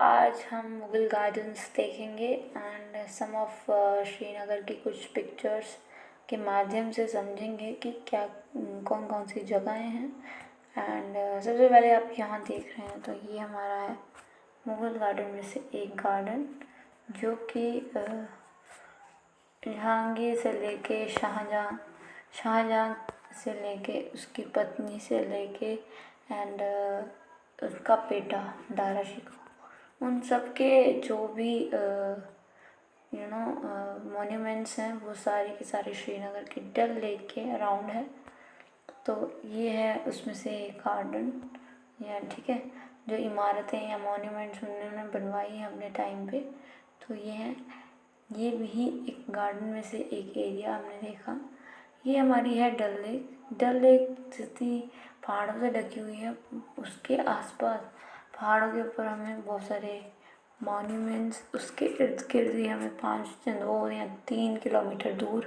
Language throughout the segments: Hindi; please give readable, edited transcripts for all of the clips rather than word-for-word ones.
आज हम मुगल गार्डन्स देखेंगे एंड सम ऑफ श्रीनगर की कुछ पिक्चर्स के माध्यम से समझेंगे कि क्या कौन कौन सी जगहें हैं। एंड सबसे पहले आप यहाँ देख रहे हैं तो ये हमारा है मुगल गार्डन में से एक गार्डन, जो कि जहांगीर से लेके शाहजहाँ से लेके उसकी पत्नी से लेके एंड उसका बेटा दारा शिकोह, उन सब के जो भी मॉन्यूमेंट्स हैं वो सारे के सारे श्रीनगर के डल लेक के अराउंड है। तो ये है उसमें से एक गार्डन या ठीक है, जो इमारतें या मॉन्यूमेंट्स उन्होंने बनवाई हैं अपने टाइम पे, तो ये है। ये भी एक गार्डन में से एक एरिया हमने देखा। ये हमारी है डल लेक जितनी पहाड़ों से ढकी हुई है, उसके आसपास पहाड़ों के ऊपर हमें बहुत सारे मॉन्यूमेंट्स, उसके इर्द गिर्द ही हमें 2 या 3 किलोमीटर दूर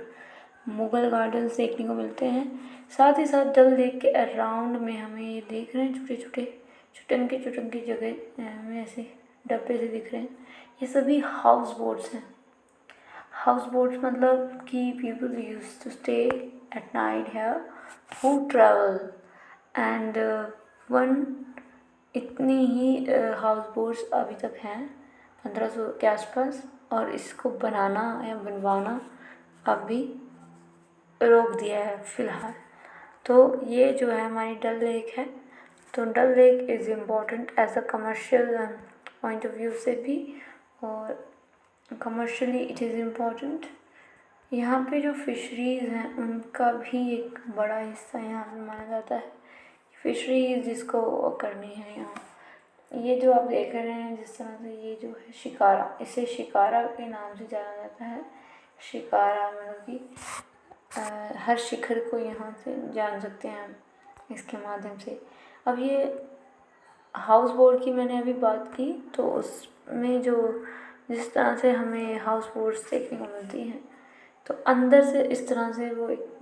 मुगल गार्डन्स देखने को मिलते हैं। साथ ही साथ डल लेक के अराउंड में हमें ये देख रहे हैं छोटे छोटे चुटंकी जगह में ऐसे डब्बे से दिख रहे हैं, ये सभी हाउस बोट्स हैं। हाउस बोट्स मतलब कि people use to stay at night here, food travel and one इतनी ही हाउस बोट्स अभी तक हैं 1500 के आसपास, और इसको बनाना या बनवाना अभी रोक दिया है फ़िलहाल। तो ये जो है हमारी डल लेक है। तो Dal lake is important as a commercial point of view से भी, और कमर्शियली इट इज़ इम्पॉर्टेंट। यहाँ पे जो फिशरीज़ हैं उनका भी एक बड़ा हिस्सा यहाँ पे माना जाता है। फिशरीज़ जिसको करनी है यहाँ, ये जो आप देख रहे हैं जिस तरह से, ये जो है शिकारा, इसे शिकारा के नाम से जाना जाता है। शिकारा मतलब कि हर शिखर को यहाँ से जान सकते हैं हम इसके माध्यम से। अब ये हाउस बोट की मैंने अभी बात की, तो उसमें जो जिस तरह से हमें हाउस बोट्स देखने को मिलती हैं, तो अंदर से इस तरह से वो एक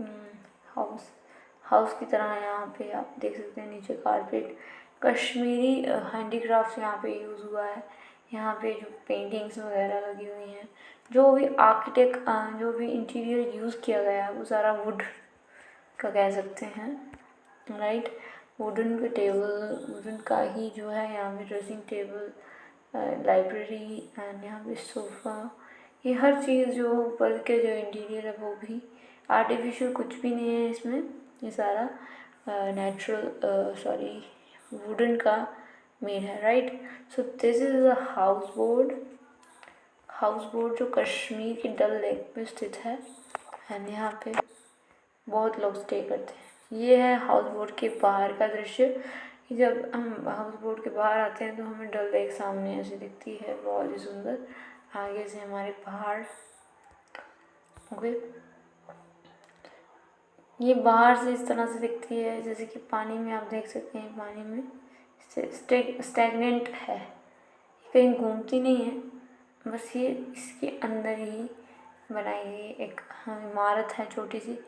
हाउस की तरह यहाँ पे आप देख सकते हैं। नीचे कारपेट, कश्मीरी हैंडीक्राफ्ट यहाँ पे यूज़ हुआ है। यहाँ पे जो पेंटिंग्स वगैरह लगी हुई हैं, जो भी जो भी इंटीरियर यूज़ किया गया है वो सारा वुड का कह सकते हैं, राइट। वुडन का ही जो है यहाँ पे ड्रेसिंग टेबल, लाइब्रेरी एंड यहाँ पे सोफ़ा, ये हर चीज़ जो ऊपर के जो इंटीरियर है वो भी आर्टिफिशियल कुछ भी नहीं है इसमें, ये सारा वुडन का मेड है, right. So this is a house boat जो कश्मीर के डल लेक में स्थित है एंड यहाँ पे बहुत लोग स्टे करते हैं। ये है हाउस बोट के बाहर का दृश्य। जब हम हाउस बोट के बाहर आते हैं तो हमें डल लेक सामने ऐसे दिखती है, बहुत ही सुंदर। आगे से हमारे पहाड़, ओके, ये बाहर से इस तरह से दिखती है जैसे कि पानी में आप देख सकते हैं, पानी में स्टैगनेंट है, कहीं घूमती नहीं है, बस ये इसके अंदर ही बनाई गई एक इमारत है छोटी सी।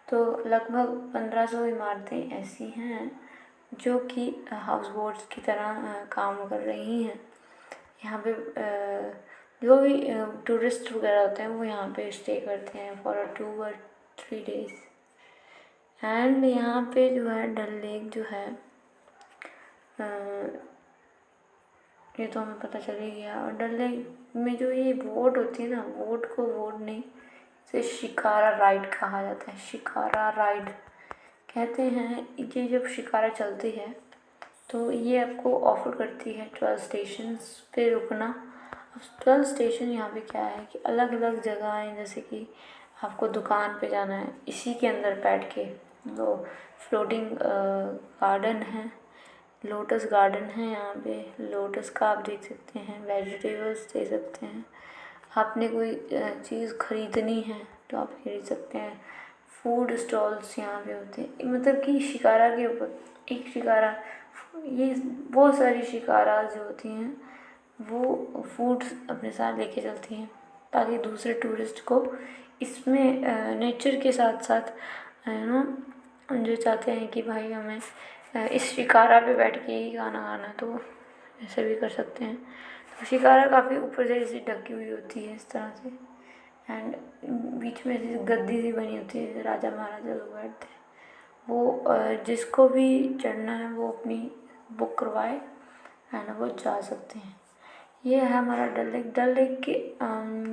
तो लगभग 1500 इमारतें ऐसी हैं जो कि हाउस बोट्स की तरह काम कर रही हैं। यहाँ पे जो भी टूरिस्ट वगैरह होते हैं वो यहाँ पे स्टे करते हैं फॉर 2 or 3 days। एंड यहाँ पे जो है डल लेक जो है, ये तो हमें पता चल ही गया। और डल लेक में जो ये बोट होती है ना, बोट को बोट नहीं, इसे शिकारा राइड कहा जाता है। शिकारा राइड कहते हैं। ये जब शिकारा चलती है तो ये आपको ऑफर करती है 12 स्टेशंस पे रुकना। अब 12 स्टेशन यहाँ पे क्या है कि अलग अलग जगह हैं, जैसे कि आपको दुकान पे जाना है, इसी के अंदर बैठ के वो फ्लोटिंग गार्डन है, लोटस गार्डन है। यहाँ पे लोटस का आप देख सकते हैं, वेजिटेबल्स दे सकते हैं। आपने कोई चीज़ खरीदनी है तो आप खरीद सकते हैं। फूड स्टॉल्स यहाँ पे होते हैं, मतलब कि शिकारा के ऊपर एक शिकारा, ये बहुत सारी शिकारा जो होती हैं वो फूड्स अपने साथ लेके चलती हैं ताकि दूसरे टूरिस्ट को इसमें नेचर के साथ साथ जो चाहते हैं कि भाई हमें इस शिकारा पे बैठ के ही खाना खाना, तो ऐसे भी कर सकते हैं। शिकारा काफ़ी ऊपर से ऐसे ढकी हुई होती है इस तरह से, एंड बीच में ऐसी गद्दी सी बनी होती है, राजा महाराजा लोग बैठते हैं। वो जिसको भी चढ़ना है वो अपनी बुक करवाए एंड वो जा सकते हैं। ये है हमारा डल लेक। डल लेक के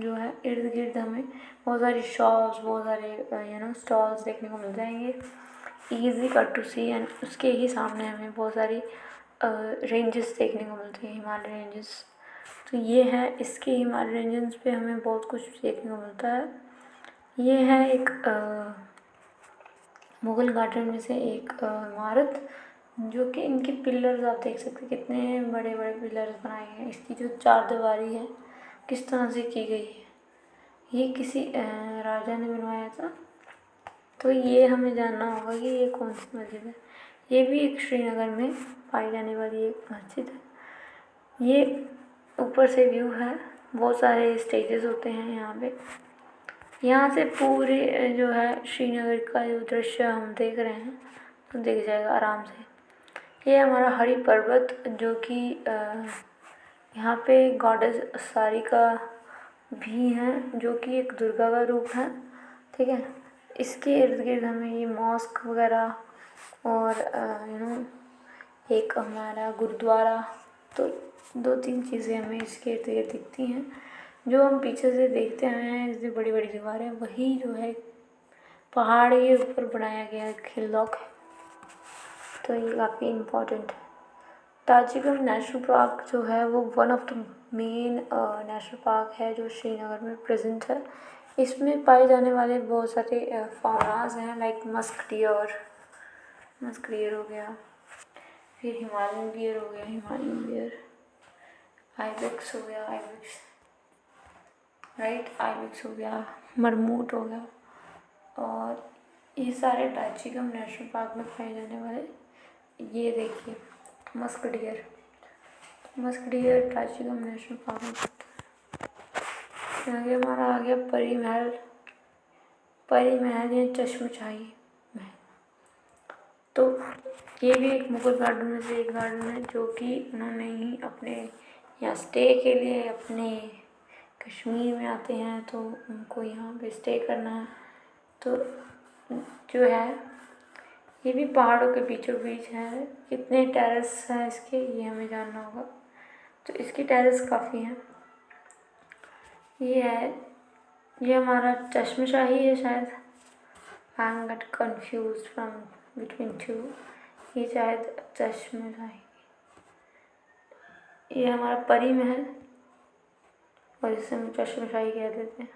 जो है इर्द गिर्द हमें बहुत सारी शॉप्स, बहुत सारे स्टॉल्स देखने को मिल जाएंगे, easy cut to see. And उसके ही सामने हमें बहुत सारी रेंजेस देखने को मिलती हैं, हिमालय रेंजेस। तो ये है, इसके हिमालय रेंजेस पे हमें बहुत कुछ देखने को मिलता है। ये है एक मुगल गार्डन में से एक इमारत, जो कि इनके पिलर्स आप देख सकते हैं, कितने बड़े बड़े पिलर्स बनाए हैं। इसकी जो चारदीवारी है किस तरह से की गई है, ये किसी राजा ने बनवाया था। तो ये हमें जानना होगा कि ये कौन सी मस्जिद है। ये भी एक श्रीनगर में पाई जाने वाली एक मस्जिद है। ये ऊपर से व्यू है, बहुत सारे स्टेजेस होते हैं यहाँ पे। यहाँ से पूरे जो है श्रीनगर का जो दृश्य हम देख रहे हैं तो दिख जाएगा आराम से। ये हमारा हरि पर्वत, जो कि यहाँ पे गॉडेस सारिका भी हैं, जो कि एक दुर्गा का रूप है, ठीक है। इसके इर्द गिर्द हमें ये मॉस्क वगैरह और एक हमारा गुरुद्वारा, तो 2-3 चीज़ें हमें इसके इर्द गिर्द दिखती हैं। जो हम पीछे से देखते आए हैं, जैसे बड़ी बड़ी दीवारें, वही जो है पहाड़ के ऊपर बनाया गया एक हिलॉक है, तो ये काफ़ी इम्पोर्टेंट है। ताजिगम नेशनल पार्क जो है वो one of the main national park है जो श्रीनगर में प्रेजेंट है। इसमें पाए जाने वाले बहुत सारे फौनाज हैं, लाइक मस्क डियर हो गया, फिर हिमालयन डियर हो गया, हिमालयन डियर, आइबेक्स हो गया, आइबेक्स हो गया, मरमूट हो गया, और ये सारे ताजिगम नेशनल पार्क में पाए जाने वाले। ये देखिए मस्क डियर ताजिगम नेशनल पार्क में। आगे हमारा आ गया परी महल या चश्मशाही महल। तो ये भी एक मुगल गार्डन में से एक गार्डन है, जो कि उन्होंने ही अपने यहाँ स्टे के लिए, अपने कश्मीर में आते हैं तो उनको यहाँ पे स्टे करना है। तो जो है ये भी पहाड़ों के बीचों बीच है। कितने टेरेस हैं इसके, ये हमें जानना होगा। तो इसकी टेरेस काफ़ी हैं। ये हमारा चश्मशाही है शायद, I am get confuse from between two. ये शायद चश्मशाही, ये हमारा परी महल, और इसे हम चश्मशाही कह देते हैं।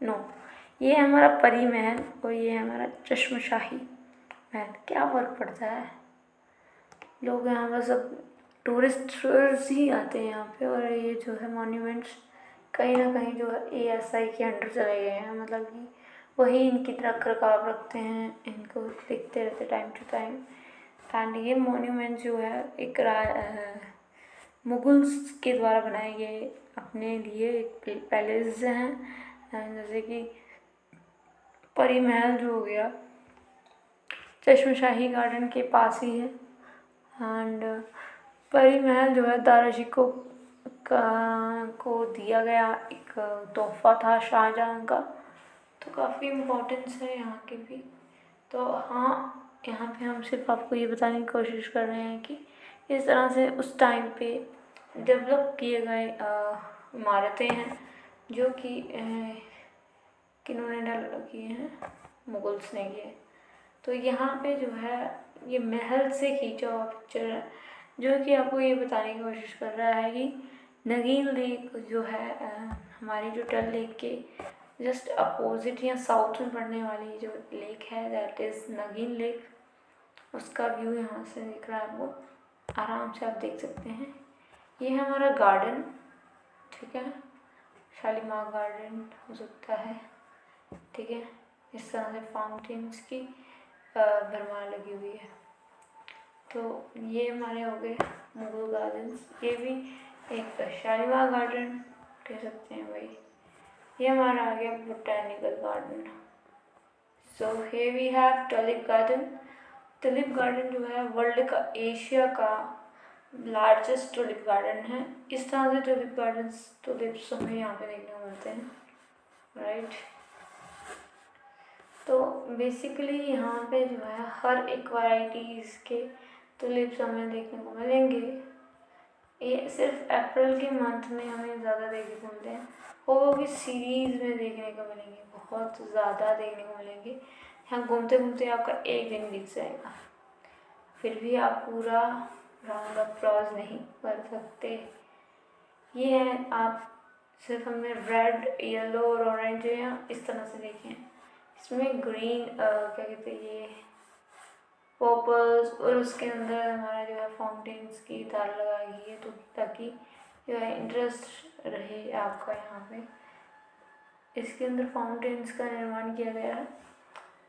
नो, ये हमारा परी महल और ये हमारा चश्मशाही महल। क्या फ़र्क पड़ता है? लोग यहाँ पर सब टूरिस्टर्स ही आते हैं यहाँ पे, और ये जो है मॉन्यूमेंट्स कहीं ना कहीं जो है ASI के अंडर चले गए हैं, मतलब कि वही इनकी रख रखाव रखते हैं, इनको देखते रहते टाइम टू टाइम। एंड ये मॉन्यूमेंट जो है एक मुगल्स के द्वारा बनाए गए अपने लिए एक पैलेस हैं, जैसे कि परी महल जो हो गया चश्मशाही गार्डन के पास ही है। एंड परी महल जो है दारा शिकोह को दिया गया एक तोहफा था शाहजहाँ का, तो काफ़ी इम्पोर्टेंस है यहाँ की भी। तो हाँ, यहाँ पे हम सिर्फ आपको ये बताने की कोशिश कर रहे हैं कि इस तरह से उस टाइम पे डेवलप किए गए इमारतें हैं, जो कि किन्होंने डेवलप किए हैं, मुगल्स ने किए। तो यहाँ पे जो है ये महल से खींचा हुआ पिक्चर है, जो कि आपको ये बताने की कोशिश कर रहा है कि नगीन लेक जो है हमारी जो डल लेक के जस्ट अपोजिट या साउथ में पड़ने वाली जो लेक है, दैट इज़ नगीन लेक। उसका व्यू यहाँ से दिख रहा है आपको, आराम से आप देख सकते हैं। ये है हमारा गार्डन, ठीक है, शालीमार गार्डन हो सकता है, ठीक है। इस तरह से फाउंटेन्स की भरमार लगी हुई है। तो ये हमारे हो गए मुगल गार्डन्स। ये भी एक शालीमार गार्डन कह सकते हैं भाई। ये हमारा आ गया botanical garden. So here we have tulip garden. Tulip garden जो है वर्ल्ड का, एशिया का लार्जेस्ट टुलिप गार्डन है। इस तरह से टुलिप्स हमें यहाँ पे देखने को मिलते हैं, राइट। तो बेसिकली यहाँ पे जो है हर एक वैराइटीज़ के टुलिप्स हमें देखने को मिलेंगे। ये सिर्फ अप्रैल के मंथ में हमें ज़्यादा देखने को मिलते हैं, वो भी सीरीज़ में देखने को मिलेंगे, बहुत ज़्यादा देखने को मिलेंगे। यहाँ घूमते घूमते आपका एक दिन बीत जाएगा, फिर भी आप पूरा राउंड अप्रोच नहीं कर सकते। ये है, आप सिर्फ हमने रेड, येलो और ऑरेंज या इस तरह से देखे हैं। इसमें ग्रीन क्या कहते हैं ये पर्पल्स, और उसके अंदर हमारा जो है फाउंटेन्स की तार लगाई गई है, तो ताकि जो है इंटरेस्ट रहे आपका यहाँ पे। इसके अंदर फाउंटेन्स का निर्माण किया गया है।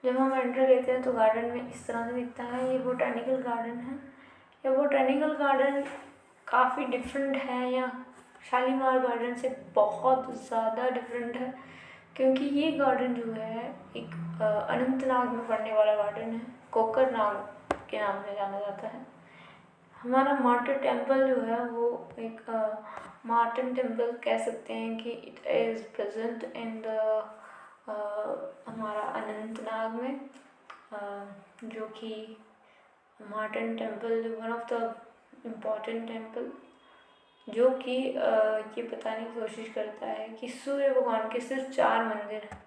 जब हम एंट्री लेते हैं तो गार्डन में इस तरह से दिखता है। ये बोटानिकल गार्डन है। ये बोटानिकल गार्डन काफ़ी डिफरेंट है, या शालीमार गार्डन से बहुत ज़्यादा डिफरेंट है, क्योंकि ये गार्डन जो है एक अनंतनाग में पड़ने वाला गार्डन है, कोकरनाग के नाम से जाना जाता है। हमारा मार्टन टेम्पल जो है वो एक मार्टन टेम्पल कह सकते हैं कि it is present in the हमारा अनंतनाग में, जो कि Marton temple one of the important temple, जो कि ये बताने की कोशिश करता है कि सूर्य भगवान के सिर्फ 4 मंदिर हैं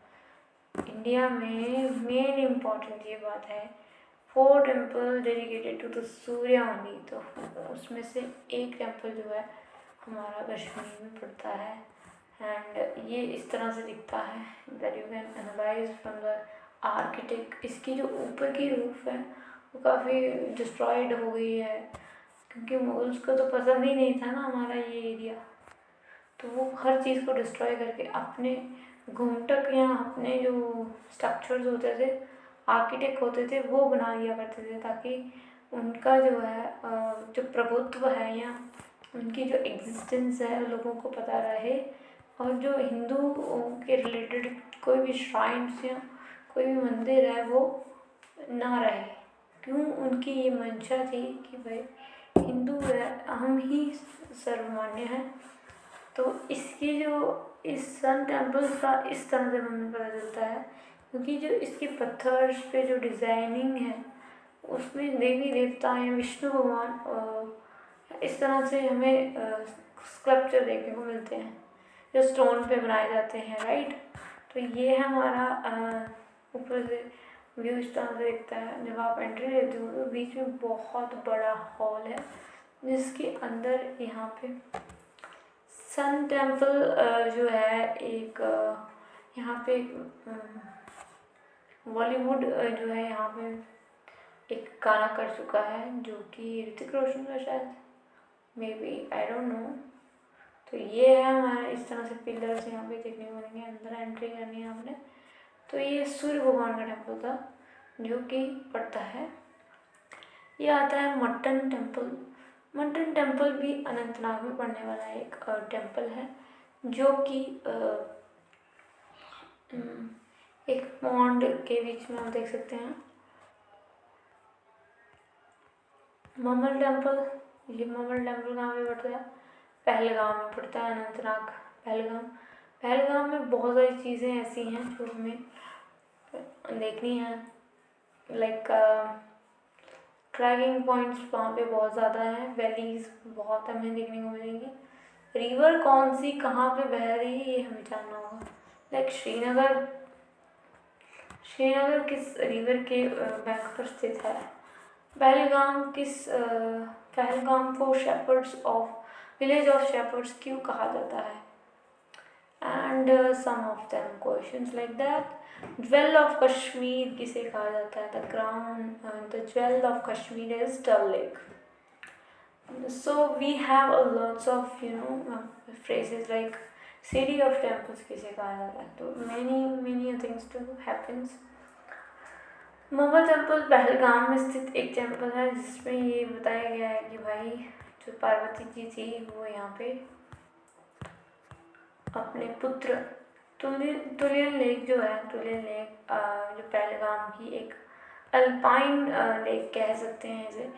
इंडिया में। मेन इम्पॉर्टेंट ये बात है, 4 temple dedicated to the Surya only. तो उसमें से एक टेम्पल जो है हमारा कश्मीर में पड़ता है, एंड ये इस तरह से दिखता है that you can analyse from the architect. इसकी जो ऊपर की रूफ है वो काफ़ी डिस्ट्रॉयड हो गई है, क्योंकि मुगल्स को तो पसंद ही नहीं था ना हमारा ये एरिया, तो वो हर चीज़ को डिस्ट्रॉय करके अपने घूमटक या अपने जो स्ट्रक्चर्स होते थे, आर्किटेक्ट होते थे, वो बना दिया करते थे, ताकि उनका जो है जो प्रभुत्व है या उनकी जो एग्जिस्टेंस है लोगों को पता रहे, और जो हिंदू के रिलेटेड कोई भी श्राइन्स या कोई भी मंदिर है वो ना रहे। क्यों? उनकी ये मंशा थी कि भाई हिंदू है, हम ही सर्वमान्य हैं। तो इसकी जो इस सन टेम्पल्स का इस तरह से हमें पता चलता है, क्योंकि जो इसके पत्थर पे जो डिज़ाइनिंग है उसमें देवी देवता या विष्णु भगवान इस तरह से हमें स्कल्पचर देखने को मिलते हैं जो स्टोन पे बनाए जाते हैं, राइट। तो ये है हमारा ऊपर से व्यू इस तरह से दिखता है। जब आप एंट्री लेते हो तो बीच में बहुत बड़ा हॉल है, जिसके अंदर यहाँ पे सन टेम्पल जो है एक यहाँ पे बॉलीवुड जो है यहाँ पे एक गाना कर चुका है, जो कि ऋतिक रोशन का शायद, may be, I don't know. तो ये है हमारा इस तरह से पिलर्स यहाँ पे देखने को मिलेंगे। अंदर एंट्री करनी है आपने, तो ये सूर्य भगवान का टेम्पल था जो कि पड़ता है। ये आता है मटन टेम्पल। मटन टेम्पल भी अनंतनाग में पड़ने वाला एक टेम्पल है, जो कि एक पॉन्ड के बीच में आप देख सकते हैं। ममल टेम्पल, ये ममल टेम्पल कहाँ पे पड़ता है? पहलगाम में पड़ता है, अनंतनाग पहलगाम में बहुत सारी चीज़ें ऐसी हैं जो हमें देखनी है, लाइक ट्रैकिंग पॉइंट्स वहाँ पे बहुत ज़्यादा हैं, वैलीज बहुत हमें देखने को मिलेंगी। रिवर कौन सी कहाँ पे बह रही है ये हमें जानना होगा। लाइक श्रीनगर किस रिवर के बैंक पर स्थित है? पहलगाम को विलेज ऑफ शेपर्ड्स क्यों कहा जाता है? And some of them questions like that. Jewel of Kashmir किसे कहा जाता है? The jewel of Kashmir is Dal lake. So we have a lots of phrases like city of temples किसे कहा जाता है? तो many things to happens। Mamal temple Pahalgam में स्थित एक टेम्पल है, जिसमें ये बताया गया है कि भाई जो पार्वती जी थी वो यहाँ पे अपने पुत्र तुलियन लेक जो पहलगाम की एक अल्पाइन लेक कह सकते हैं इसे,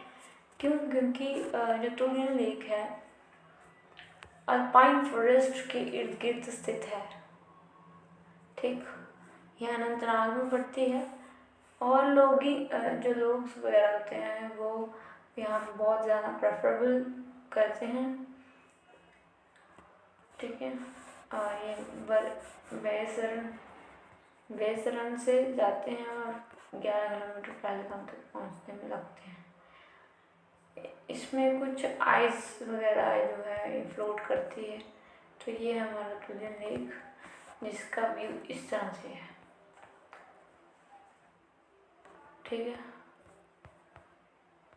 क्यों? क्योंकि जो तुलिन लेक है अल्पाइन फॉरेस्ट के इर्द गिर्द स्थित है, ठीक। यह अनंतनाग में पड़ती है और जो लोग वगैरह होते हैं वो यहाँ पे बहुत ज़्यादा प्रेफरेबल करते हैं, ठीक है। और ये बेसरन से जाते हैं और 11 किलोमीटर पहलगाम तक पहुँचने में लगते हैं। इसमें कुछ आइस वगैरह जो है ये फ्लोट करती है। तो ये हमारा तुलिन लेक जिसका व्यू इस तरह से है, ठीक है।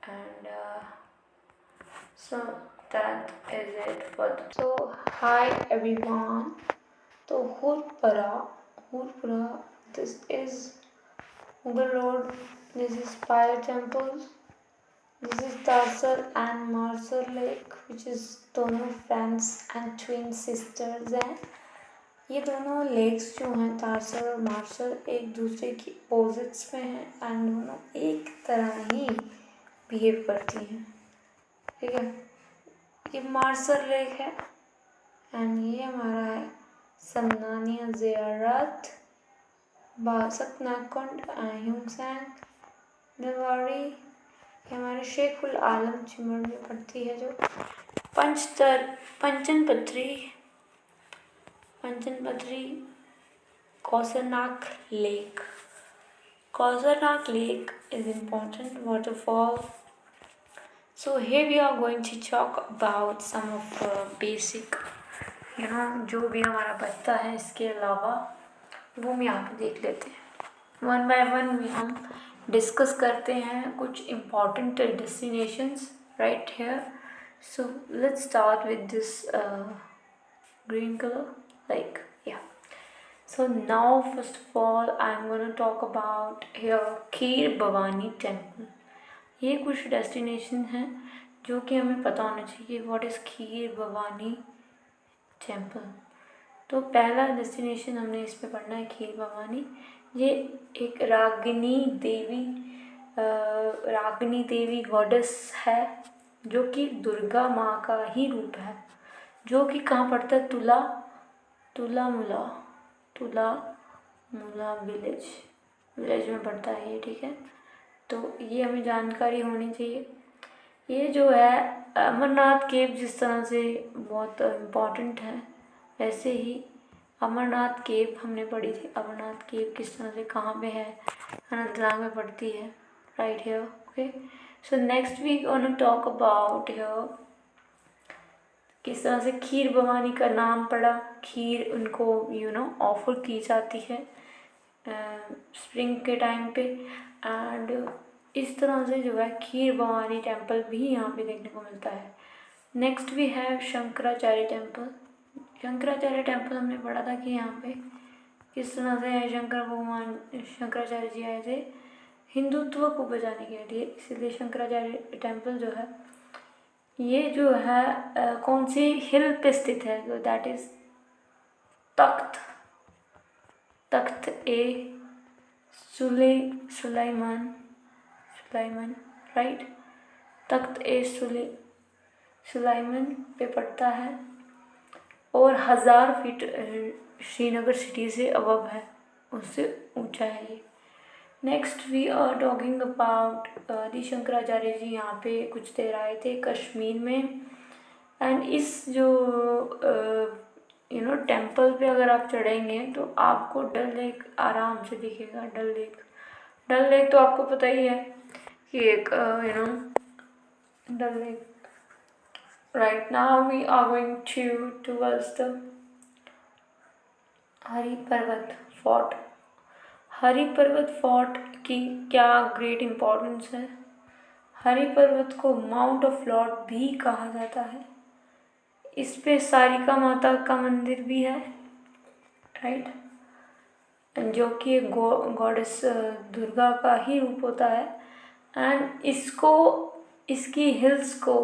And so that is it for the so hi everyone. तो हूरपुरा, this is Mughal Road, this is Fire Temples, this is Tarsal and Marsal Lake which is दोनों friends and twin sisters हैं। ये दोनों लेक्स जो हैं तारसल और मार्शल एक दूसरे की अपोजिट्स में हैं एंड दोनों एक तरह ही बिहेव करती हैं, ठीक है। ये मार्शल लेक है एंड ये हमारा है समनानिया ज़ियारत, बासक नाकुंड, ह्यूमसैंग, नवारी। ये हमारे शेख उल आलम चिमड़ में पड़ती है जो पंचन पथरी कौसरनाक lake. Kosarnak Lake is important waterfall. So here we are going to talk about some of basic, जो भी हमारा बचता है इसके अलावा वो हम यहाँ पे देख लेते हैं। वन बाय वन भी हम डिस्कस करते हैं कुछ important destinations right here. So let's start with this green color, like, yeah. So now first of all I'm going to talk about here kheer Bhawani temple. ये कुछ डेस्टिनेशन हैं जो कि हमें पता होना चाहिए। What is kheer Bhawani temple? तो पहला डेस्टिनेशन हमने इस पे पढ़ना है खीर भवानी। ये एक रागिनी देवी गॉडेस है जो कि दुर्गा माँ का ही रूप है, जो कि कहाँ पड़ता है? तुला विलेज में पड़ता है ये, ठीक है। तो ये हमें जानकारी होनी चाहिए। ये जो है अमरनाथ केव जिस तरह से बहुत इम्पॉर्टेंट है, वैसे ही अमरनाथ केव हमने पढ़ी थी। अमरनाथ केव किस तरह से कहाँ पे है? अनंतनाग में पड़ती है, right here, okay. So next we gonna talk about here किस तरह से खीर भवानी का नाम पड़ा। खीर उनको ऑफर की जाती है स्प्रिंग के टाइम पे एंड इस तरह से जो है खीर भवानी टेम्पल भी यहाँ पे देखने को मिलता है। Next we have Shankaracharya temple. Shankaracharya temple हमने पढ़ा था कि यहाँ पे किस तरह से शंकराचार्य जी आए थे हिंदुत्व को बचाने के लिए, इसीलिए शंकराचार्य टेम्पल जो है ये जो है कौन सी हिल पे स्थित है? तो that is Takht e Sulaiman, right. Takht e Sulaiman पे पड़ता है और 1000 फीट श्रीनगर सिटी से अबव है, उससे ऊंचा है ये। Next we are talking about the Shankaracharya ji यहाँ पे कुछ देर आए थे कश्मीर में एंड इस जो टेम्पल पे अगर आप चढ़ेंगे तो आपको डल लेक आराम से दिखेगा। डल लेक तो आपको पता ही है कि एक Dal lake. Right now we are going towards the Hari Parbat fort की क्या ग्रेट इम्पोर्टेंस है। हरि पर्वत को माउंट ऑफ लॉर्ड भी कहा जाता है। इस पे सारिका माता का मंदिर भी है, राइट, जो कि एक गॉडेस दुर्गा का ही रूप होता है। एंड इसकी हिल्स को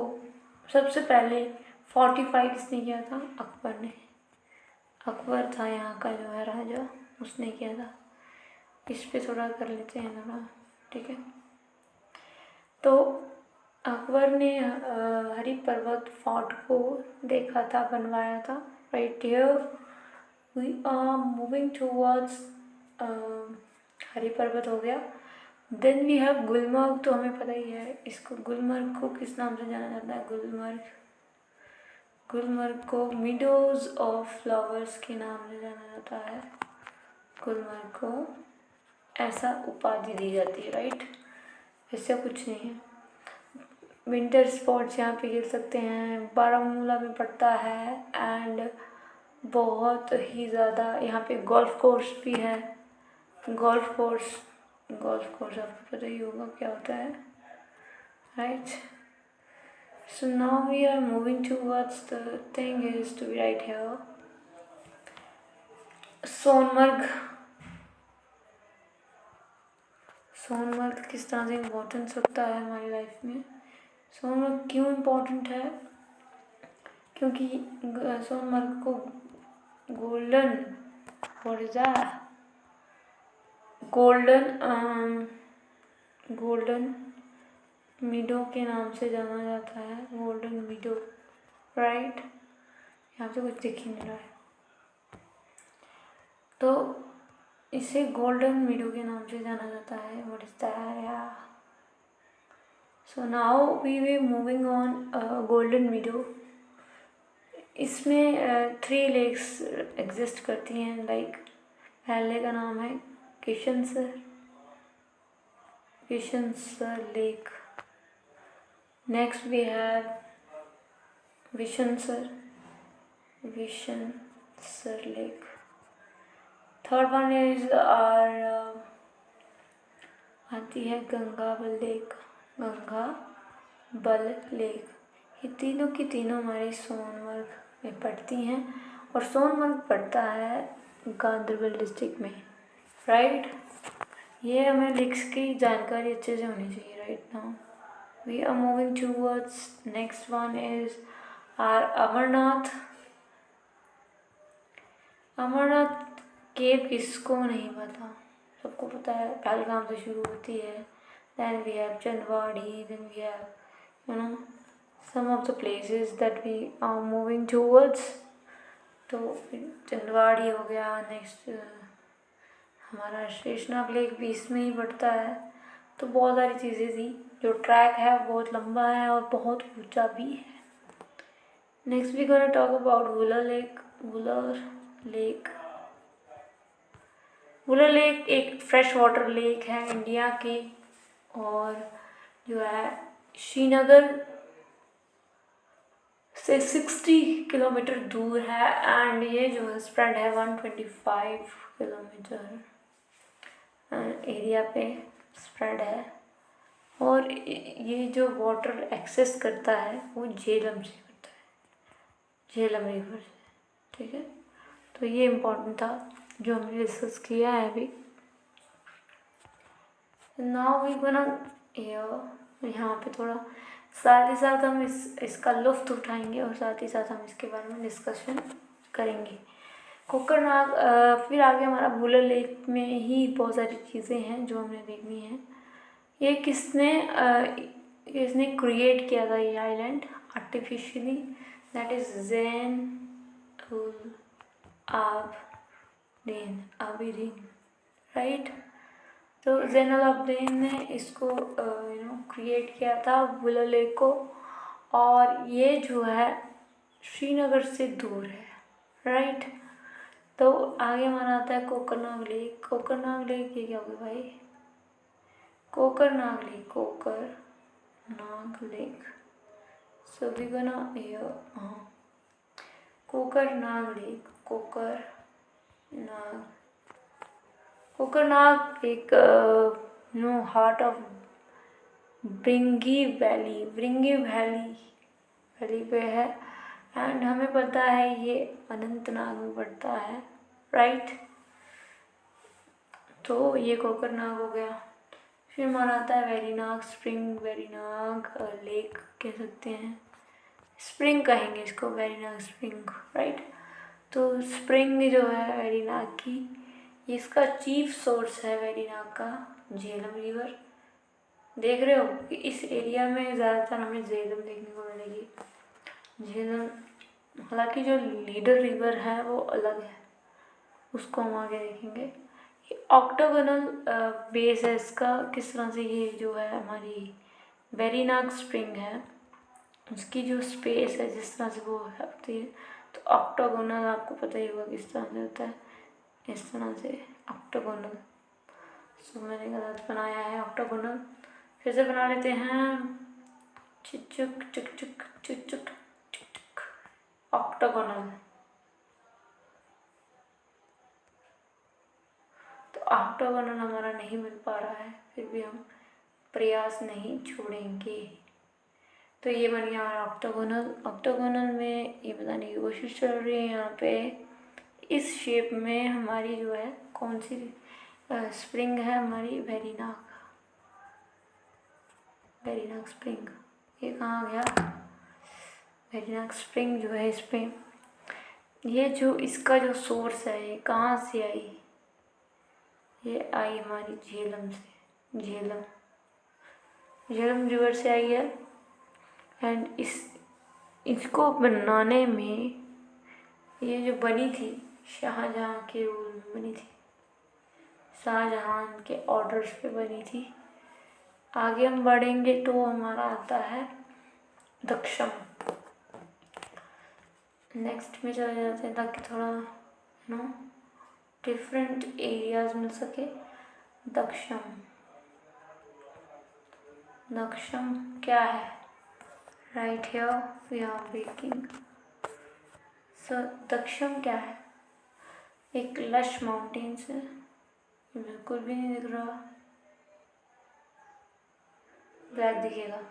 सबसे पहले फोर्टिफाई किसने किया था? अकबर था यहाँ का जो है राजा, उसने किया था। इस पे थोड़ा कर लेते हैं थोड़ा, ठीक है। तो अकबर ने हरि पर्वत फोर्ट को देखा था, बनवाया था। Right here we are moving towards Hari Parbat हो गया। देन वी हैव गुलमर्ग, तो हमें पता ही है इसको, गुलमर्ग को किस नाम से जाना जाता है? गुलमर्ग को मीडोज ऑफ फ्लावर्स के नाम से जाना जाता है। गुलमर्ग को ऐसा उपाधि दी जाती है। राइट, इससे कुछ नहीं है। विंटर स्पोर्ट्स यहाँ पे खेल सकते हैं, बारामूला में पड़ता है। एंड बहुत ही ज़्यादा यहाँ पे गोल्फ कोर्स भी है। गोल्फ कोर्स आपको पता ही होगा क्या होता है। Right, so now we are moving towards the thing is to be right here. Sonamarg किस तरह से इम्पोर्टेंस रखता है हमारी लाइफ में? सोनमर्ग क्यों इम्पोर्टेंट है? क्योंकि सोनमर्ग को गोल्डन मीडो के नाम से जाना जाता है। Golden मीडो, right. यहाँ पे कुछ दिख ही नहीं रहा है, तो इसे गोल्डन मीडो के नाम से जाना जाता है। What is that? So now we were moving on golden meadow. इसमें 3 लेक्स एग्जिस्ट करती हैं। लाइक पहले का नाम है Kishan Sar lake. Next we have Vishan Sar lake. Third one is आती है गंगा बल लेक। ये तीनों की तीनों हमारे सोनमर्ग में पड़ती हैं, और सोनमर्ग पड़ता है गांधरबल डिस्ट्रिक्ट में। राइट, ये हमें लेक्स की जानकारी अच्छे से होनी चाहिए। Right, now we are moving towards next one is our Amarnath cave. किसको नहीं पता? सबको पता है, पहलगाम से शुरू होती है। Then we have Chandanwari, then we have some of the places that we are moving towards। तो चंदवाड़ी हो गया। नेक्स्ट हमारा शेषनाग लेक भी इसमें ही पड़ता है। तो बहुत सारी चीज़ें थी। जो ट्रैक है बहुत लंबा है और बहुत ऊंचा भी है। Next we gonna talk about Wular lake एक फ्रेश वाटर लेक है इंडिया की, और जो है श्रीनगर से 60 किलोमीटर दूर है। एंड ये जो है स्प्रेड है 125 किलोमीटर एरिया पे स्प्रेड है। और ये जो वाटर एक्सेस करता है वो झेलम से करता है, झेलम रिवर से। ठीक है, तो ये इम्पोर्टेंट था जो हमने डिस्कस किया है अभी। नाउ वी गोना यहाँ पे थोड़ा साथ ही साथ हम इसका लुत्फ़ उठाएंगे, और साथ ही साथ हम इसके बारे में डिस्कशन करेंगे। कोकरनाग फिर आगे हमारा वुलर लेक में ही बहुत सारी चीज़ें हैं जो हमें देखनी है। ये किसने क्रिएट किया था ये island artificially? That is Zain ul Abidin. Right, तो ज़ैनुल आबिदीन ने इसको क्रिएट किया था वुलर लेक को। और ये जो है श्रीनगर से दूर है। राइट, तो आगे हमारा आता है कोकरनाग लेक। ये क्या हो गया भाई? Kokernag lake. So we gonna Kokernag lake. Kokernag एक हार्ट ऑफ ब्रिंगी वैली पे है। एंड हमें पता है ये अनंतनाग में पड़ता है। राइट, तो ये कोकरनाग हो गया। फिर हमारा आता है वेरीनाग लेक कह सकते हैं, स्प्रिंग कहेंगे इसको, वेरीनाग स्प्रिंग। राइट, तो स्प्रिंग जो है वेरीनाग की, इसका चीफ सोर्स है वेरीनाग का झेलम रिवर। देख रहे हो कि इस एरिया में ज़्यादातर हमें झेलम देखने को मिलेगी। झेलम, हालांकि जो लीडर रिवर है वो अलग है, उसको हम आगे देखेंगे। ये ऑक्टागोनल बेस है इसका, किस तरह से ये जो है हमारी वेरीनाग स्प्रिंग है उसकी जो स्पेस है जिस तरह से वो होती है, तो ऑक्टागोनल आपको पता ही होगा किस तरह से होता है, इस तरह से ऑक्टागोनल। सो मैंने गलत बनाया है ऑक्टागोनल, फिर से बना लेते हैं। चिचुक चुक चुक चुक चुक चुक ऑक्टागोनल। तो ऑक्टागोनल हमारा नहीं मिल पा रहा है, फिर भी हम प्रयास नहीं छोड़ेंगे। तो ये बन गया हमारा ऑक्टागोनल। ऑक्टागोनल में ये बताने की कोशिश चल रही है यहाँ पे इस शेप में हमारी जो है कौन सी स्प्रिंग है हमारी, वेरीनाग स्प्रिंग। ये कहाँ गया वेरीनाग स्प्रिंग जो है, इस पे ये जो इसका जो सोर्स है ये कहाँ से आई, ये आई हमारी झेलम से, झेलम रिवर से आई है। एंड इसको बनाने में ये जो बनी थी शाहजहाँ के रूल में बनी थी, शाहजहाँ के ऑर्डर्स पे बनी थी। आगे हम बढ़ेंगे तो हमारा आता है दक्षम। नेक्स्ट में चले जाते हैं ताकि थोड़ा डिफरेंट एरियाज मिल सके। दक्षम क्या है, right here we are waiting. So Daksum क्या है, एक लश माउंटेन्स है, बिल्कुल भी नहीं दिख रहा, ब्लैक दिखेगा।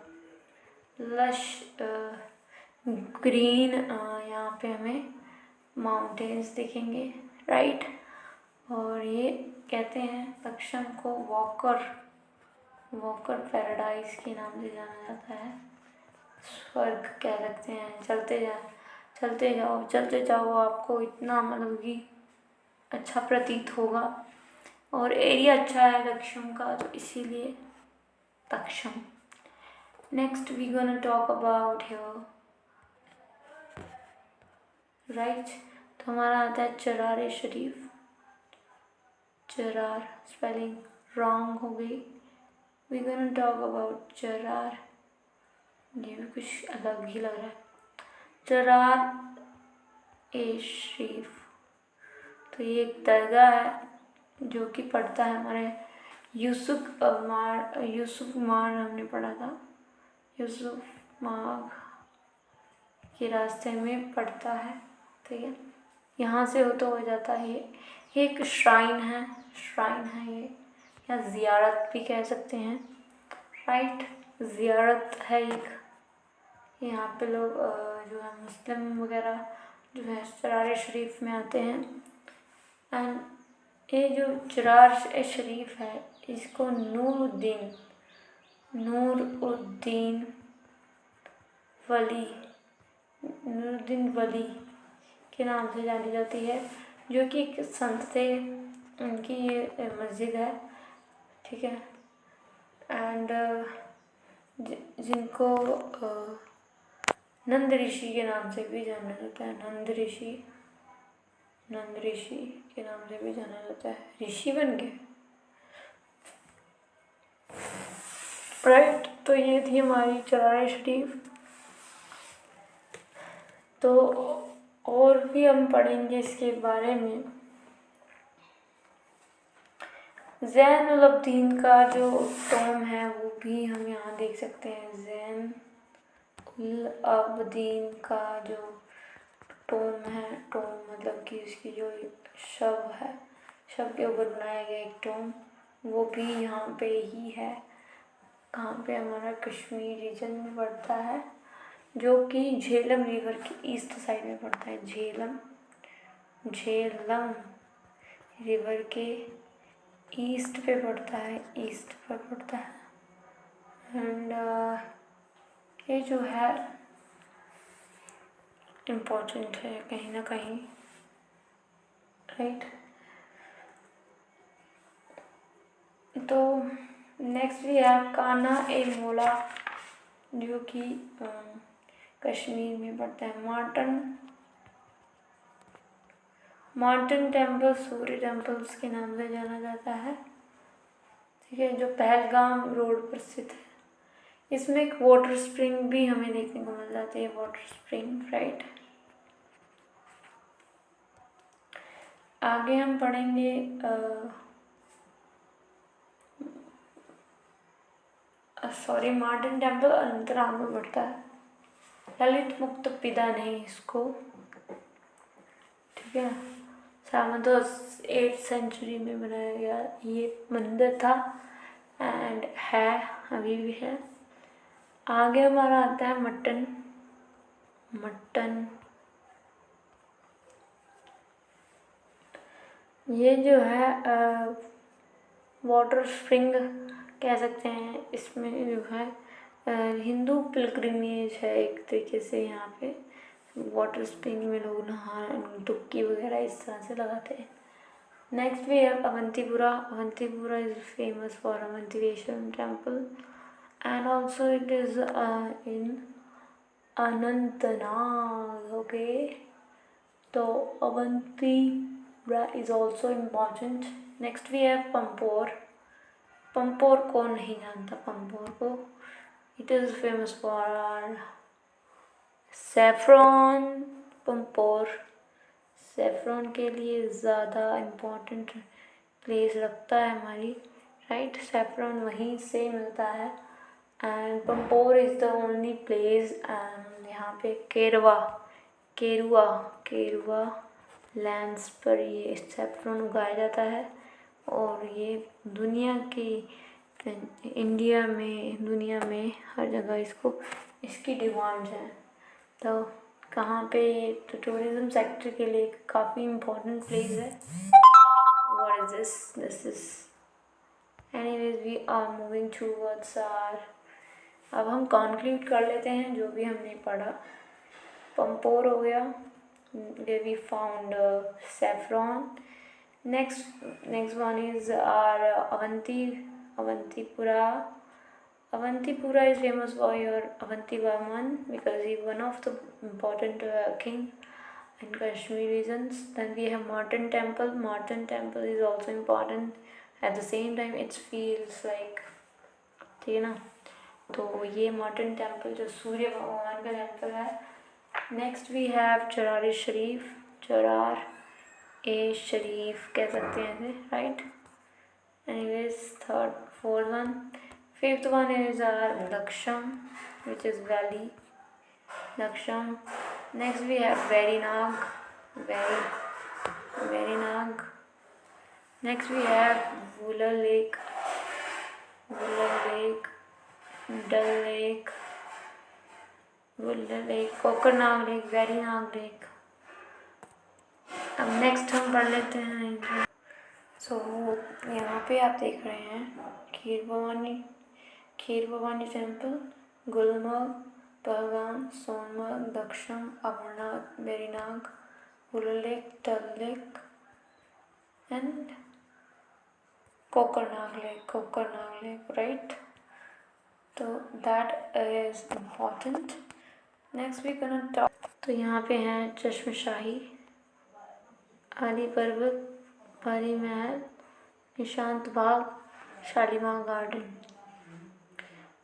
लश ग्रीन यहाँ पे हमें माउंटेन्स दिखेंगे, राइट। और ये कहते हैं दक्षम को वॉकर पैराडाइज के नाम से जाना जाता है, स्वर्ग कह सकते हैं। चलते जाओ आपको इतना मतलब कि अच्छा प्रतीत होगा, और एरिया अच्छा है दक्षम का, तो इसीलिए Daksum. Next we gonna talk about here, right. तो हमारा आता है चरार शरीफ। चरार स्पेलिंग रॉन्ग हो गई, we gonna talk about Charar. ये भी कुछ अलग ही लग रहा है, चरार शरीफ। तो ये एक दरगाह है जो कि पड़ता है हमारे यूसुफ मार हमने पढ़ा था, यूसुफ माग के रास्ते में पड़ता है, ठीक है। यहाँ से होता हो जाता है, ये एक श्राइन है ये, या ज़ियारत भी कह सकते हैं, राइट। ज़ियारत है एक, यहाँ पे लोग जो है मुस्लिम वगैरह जो है चरार शरीफ में आते हैं। एंड ये जो चरार शरीफ है इसको नूरुद्दीन वली के नाम से जानी जाती है, जो कि एक संत थे, उनकी ये मस्जिद है, ठीक है। एंड जिनको नंद ऋषि के नाम से भी जाना जाता है, नंद ऋषि के नाम से भी जाना जाता है, ऋषि बन गए, राइट। तो ये थी हमारी चरार शरीफ। तो और भी हम पढ़ेंगे इसके बारे में। ज़ैनुल अब्दीन का जो टॉम है वो भी हम यहाँ देख सकते हैं। ज़ैनुल अब्दीन का जो टॉम है, टॉम मतलब कि उसकी जो शव है, शव के ऊपर बनाया गया एक टॉम, वो भी यहाँ पे ही है। कहाँ पे, हमारा कश्मीर रीजन में पड़ता है, जो कि झेलम रिवर की ईस्ट साइड में पड़ता है। झेलम रिवर के ईस्ट पे पड़ता है, एंड ये जो है इम्पोर्टेंट है कहीं ना कहीं, राइट। तो नेक्स्ट वी हैव कान्हा ए मोला, जो कि कश्मीर में पड़ता है। मार्टन टेम्पल सूर्य टेम्पल्स के नाम से जाना जाता है, ठीक है, जो पहलगाम रोड पर स्थित है। इसमें एक वाटर स्प्रिंग भी हमें देखने को मिल जाती है, वाटर स्प्रिंग, राइट। आगे हम पढ़ेंगे मार्टन टेम्पल अनंतनाग में पड़ता है। ललित मुक्त पिता ने इसको, ठीक है, 8th सेंचुरी में बनाया गया ये मंदिर था, एंड है, अभी भी है। आगे हमारा आता है मटन। ये जो है वाटर स्प्रिंग कह सकते हैं। इसमें जो है हिंदू पिलग्रिमेज है एक तरीके से। यहाँ पे वाटर स्प्रिंग में लोग नहा, डुबकी वगैरह इस तरह से लगाते हैं। Next we have Awantipora. Awantipora is famous for Awantishwar temple and also it is in Anantnag, okay. तो Awantipora is also important. Next we have Pampore. Pampore को नहीं जानता, पंपोर को, it is famous for saffron. Pampore saffron के लिए ज़्यादा इम्पोर्टेंट प्लेस रखता है हमारी, राइट। सेफ्रॉन वहीं से मिलता है। And Pampore is the only place, and यहाँ पे केरुआ लैंड्स पर ये सेफ्रॉन उगाया जाता है। और ये दुनिया में हर जगह इसकी डिमांड है। तो कहाँ पे, तो टूरिज़्म सेक्टर के लिए काफ़ी इम्पोर्टेंट प्लेस है। What is this is anyways we are moving towards our, अब हम कंक्लूड कर लेते हैं जो भी हमने पढ़ा। पंपोर हो गया, where we found saffron. Next one is our Avantipura. Avantipura is famous for your Avantivarman because he one of the important king in Kashmir regions. Then we have Martin Temple. Martin Temple is also important. At the same time, it feels like, ठीक है ना। तो ये मार्टिन टेम्पल जो सूर्य भगवान का टेम्पल है। Next we have Charar Sharif. Charar e Sharif कह सकते हैं इसे, right. Anyways fourth one, fifth one is our Daksum which is valley, Daksum. Next we have Verinag. Next we have Wular lake, Dal lake, Kokernag lake, Verinag lake. अब नेक्स्ट हम पढ़ लेते हैं। यहाँ पे आप देख रहे हैं Kheer Bhawani temple, Gulmarg, Pahalgam, Sonamarg, Daksum, Amarnath, Verinag, Wular lake, Dal lake and Kokernag lake, right? तो that is important. Next we gonna talk, तो यहाँ पे हैं चश्मशाही, आली पर्वत, परी महल, निशांत बाग, शालीमार गार्डन।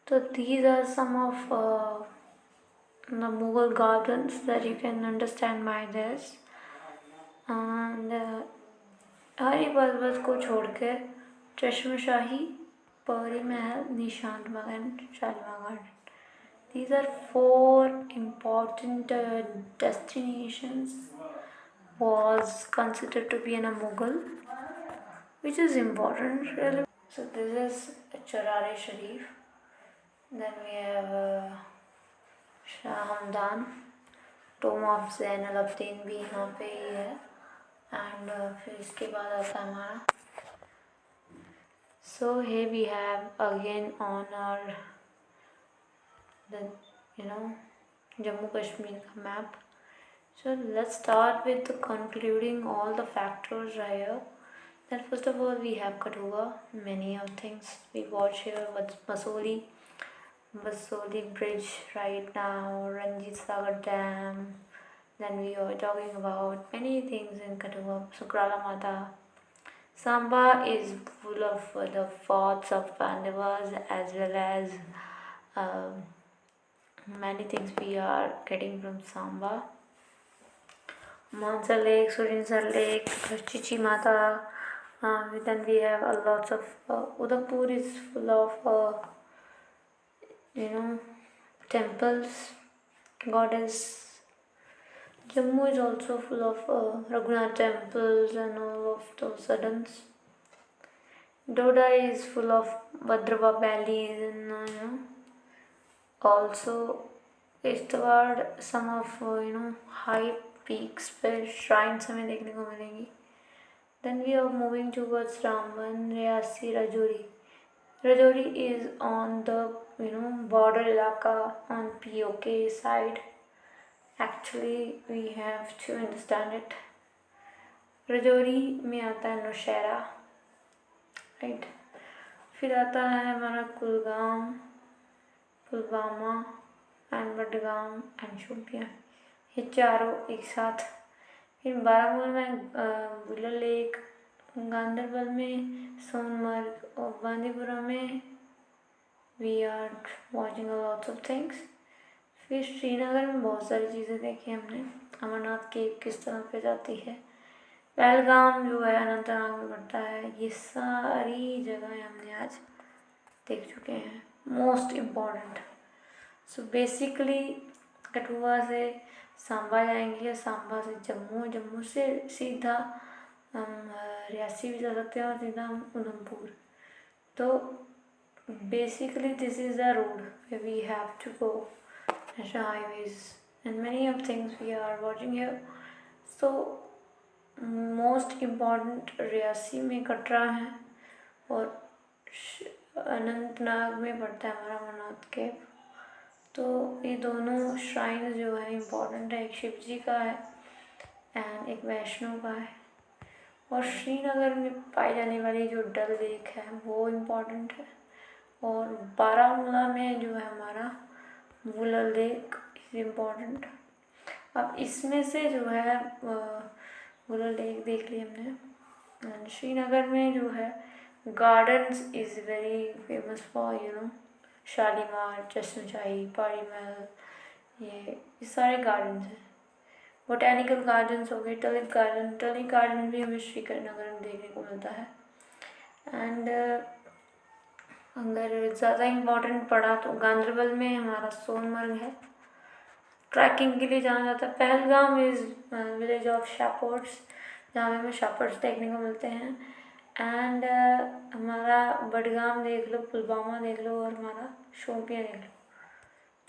तो these are some of the Mughal gardens that you can understand by this. And Hari Parbat को छोड़कर Chashmashahi, Pari Mahal, Nishat Bagh and Shalimar garden, these are 4 important destinations was considered to be in a Mughal, which is important really. So this is Charaare Sharif. Then we have Shah Hamdan, Tomb of Zain al-Abidin भी यहाँ पे ही है। एंड फिर इसके बाद आता है हमारा, so here we have again on our Jammu Kashmir ka map. So let's start with concluding all the factors here. Then first of all we have Kathua, many of things we watch here, Masoli Bridge right now, Ranjit Sagar Dam. Then we are talking about many things in Kathua, Sukrala Mata. Samba is full of the forts of Pandavas as well as um, many things we are getting from Samba. Mansa Lake, Surinsar Lake, Chichi Mata. Then we have a lots of Udaipur is full of temples, goddess. Jammu is also full of Raghunath temples and all of those suddens. Doda is full of Bhadrava valleys and also Ishtawad some of high peaks पर shrines हमें देखने को मिलेंगी. Then we are moving towards Ramban, Riyasi, Rajouri. Rajouri is on the border ilaka on POK side. Actually we have to understand it. Rajouri में आता है नौशहरा, राइट. फिर आता है हमारा कुलगाम, पुलवामा एंड बडगाम एंड शोपियां, ये चारों एक साथ. फिर बारामूला में बुलर लेक, गांधरबल में सोनमर्ग और बांदीपुरा में we are watching lots of things. फिर श्रीनगर में बहुत सारी चीज़ें देखी हमने. अमरनाथ केव किस तरह पे जाती है, पहलगाम जो है अनंतनाग में पड़ता है. ये सारी जगह हमने आज देख चुके हैं. Most important. So basically Kathua से सांबा जाएंगे या सांबा से जम्मू, जम्मू से सीधा हम रियासी भी जा सकते हैं और सीधा हम उधमपुर. तो basically this is the road we have to go, national highways and many of things we are watching here. So most important Reasi में कटरा है और अनंतनाग में पड़ता है हमारा अमरनाथ केव. तो ये दोनों श्राइन जो है इम्पोर्टेंट है. एक शिव जी का है एंड एक वैष्णो का है. और श्रीनगर में पाई जाने वाली जो डल लेक है वो इम्पोर्टेंट है. और बारामूला में जो है हमारा वुलर लेक इज़ इम्पोर्टेंट. अब इसमें से जो है वुलर लेक देख ली हमने. श्रीनगर में जो है gardens is very famous for Shalimar, Chashmashahi, Pahadi Mahal, ये सारे गार्डन्स हैं. बोटेनिकल गार्डन्स हो गए, टलिक गार्डन भी हमें श्रीनगर में देखने को मिलता है. एंड अगर ज़्यादा इम्पोर्टेंट पड़ा तो गांधरबल में हमारा सोनमर्ग है, ट्रैकिंग के लिए जाना जाता है. Pahalgam is village of shepherds, जहाँ हमें शेपर्ड्स देखने को मिलते हैं. एंड हमारा बडगाम देख लो, पुलवामा देख लो और हमारा शोपियां देख लो.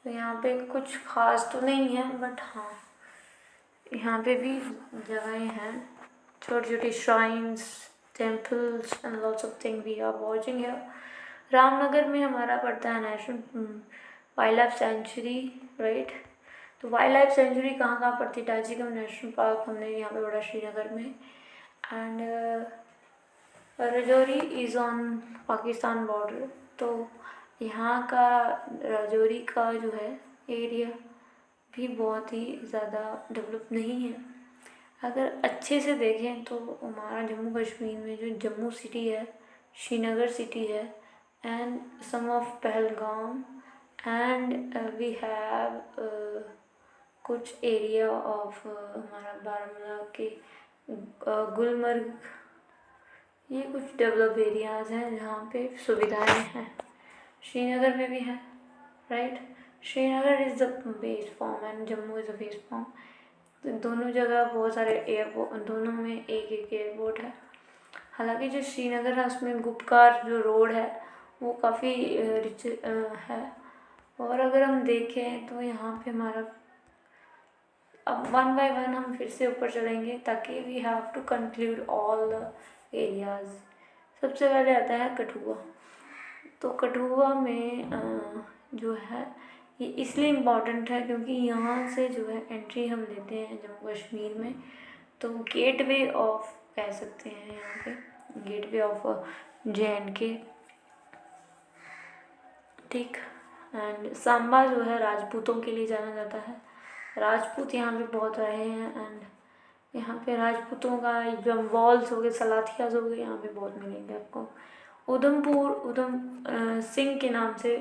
तो यहाँ पे कुछ खास तो नहीं है, बट हाँ यहाँ पे भी जगहें हैं, छोटी छोटी shrines, temples and lots of thing we are watching here. Ramnagar में हमारा पड़ता है national wildlife sanctuary, right. तो वाइल्ड लाइफ सेंचुरी कहाँ कहाँ पड़ती है? डाजीगम नेशनल पार्क हमने यहाँ पे पड़ा श्रीनगर में. And Rajouri is on Pakistan border. तो यहाँ का राजौरी का जो है एरिया भी बहुत ही ज़्यादा डेवलप नहीं है. अगर अच्छे से देखें तो हमारा जम्मू कश्मीर में जो जम्मू सिटी है, श्रीनगर सिटी है, and some of Pahalgam and we have कुछ एरिया ऑफ हमारा बारामूला के गुलमर्ग, ये कुछ डेवलप एरियाज़ हैं जहाँ पे सुविधाएं हैं. श्रीनगर में भी है, right. Srinagar is the base form and Jammu is the base form. तो दोनों जगह बहुत सारे एयरपोर्ट, दोनों में एक एक एयरपोर्ट है. हालांकि जो श्रीनगर है उसमें गुप्कार जो रोड है वो काफ़ी रिच है. और अगर हम देखें तो यहाँ पे हमारा अब वन बाय वन हम फिर से ऊपर चलेंगे ताकि we have to conclude all the areas. सबसे पहले आता है कठुआ. तो कठुआ में जो है ये इसलिए इम्पॉर्टेंट है क्योंकि यहाँ से जो है एंट्री हम लेते हैं जम्मू कश्मीर में. तो गेटवे ऑफ कह सकते हैं यहाँ पे. गेटवे ऑफ JNK, ठीक। एंड सांबा जो है राजपूतों के लिए जाना जाता है। राजपूत यहाँ पे बहुत रहे हैं एंड यहाँ पे राजपूतों का जो वॉल्स हो गए, सलाथियाज हो गए, यहाँ पे बहुत मिलेंगे आपको। उधमपुर उधम सिंह के नाम से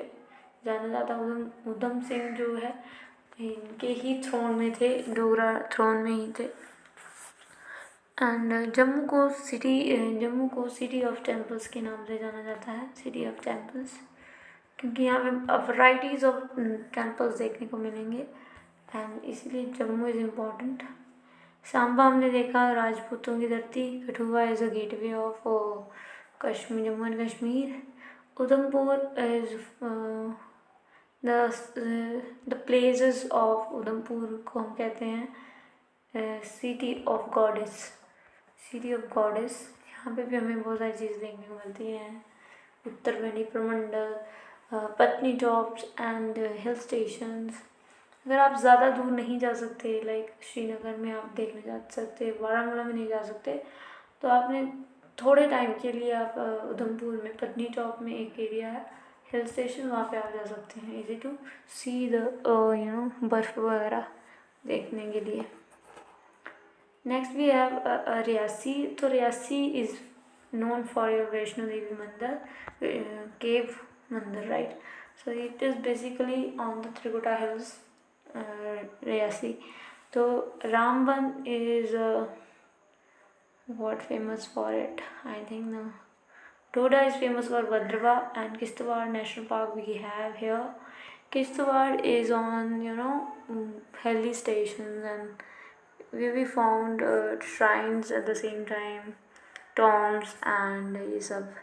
जाना जाता है। उधम सिंह जो है इनके ही थ्रोन में थे, डोगरा थ्रोन में ही थे। एंड जम्मू को सिटी ऑफ टेम्पल्स के नाम से जाना जाता है, सिटी ऑफ टेम्पल्स, क्योंकि यहाँ पे वैराइटीज़ ऑफ टेम्पल्स देखने को मिलेंगे एंड इसलिए जम्मू इज़ इम्पॉर्टेंट। सांबा हमने देखा राजपूतों की धरती, Kathua is a gateway of Kashmir, Jammu and Kashmir. Udhampur is the places of Udhampur को हम कहते हैं city of goddess, city of goddess. यहाँ पे भी हमें बहुत सारी चीज़ देखने को मिलती हैं, उत्तरवेणी प्रमंडल, पत्नी टॉप्स एंड हिल स्टेशंस। अगर आप ज़्यादा दूर नहीं जा सकते, लाइक श्रीनगर में आप देखने जा सकते, बारामूला में नहीं जा सकते, तो आपने थोड़े टाइम के लिए आप उधमपुर में पत्नी टॉप में एक एरिया है हिल स्टेशन, वहाँ पे आप जा सकते हैं, इजी टू सी द बर्फ़ वगैरह देखने के लिए। Next we have Reasi. तो Reasi is known for your Vaishno Devi mandir, cave mandir, right. So it is basically on the Trikuta hills, Reasi. तो Ramban is what famous for it? I think no. Doda is famous for Bhadrava and Kishtwar National Park we have here. Kishtwar is on hilly stations and we found shrines at the same time, tombs and ये सब।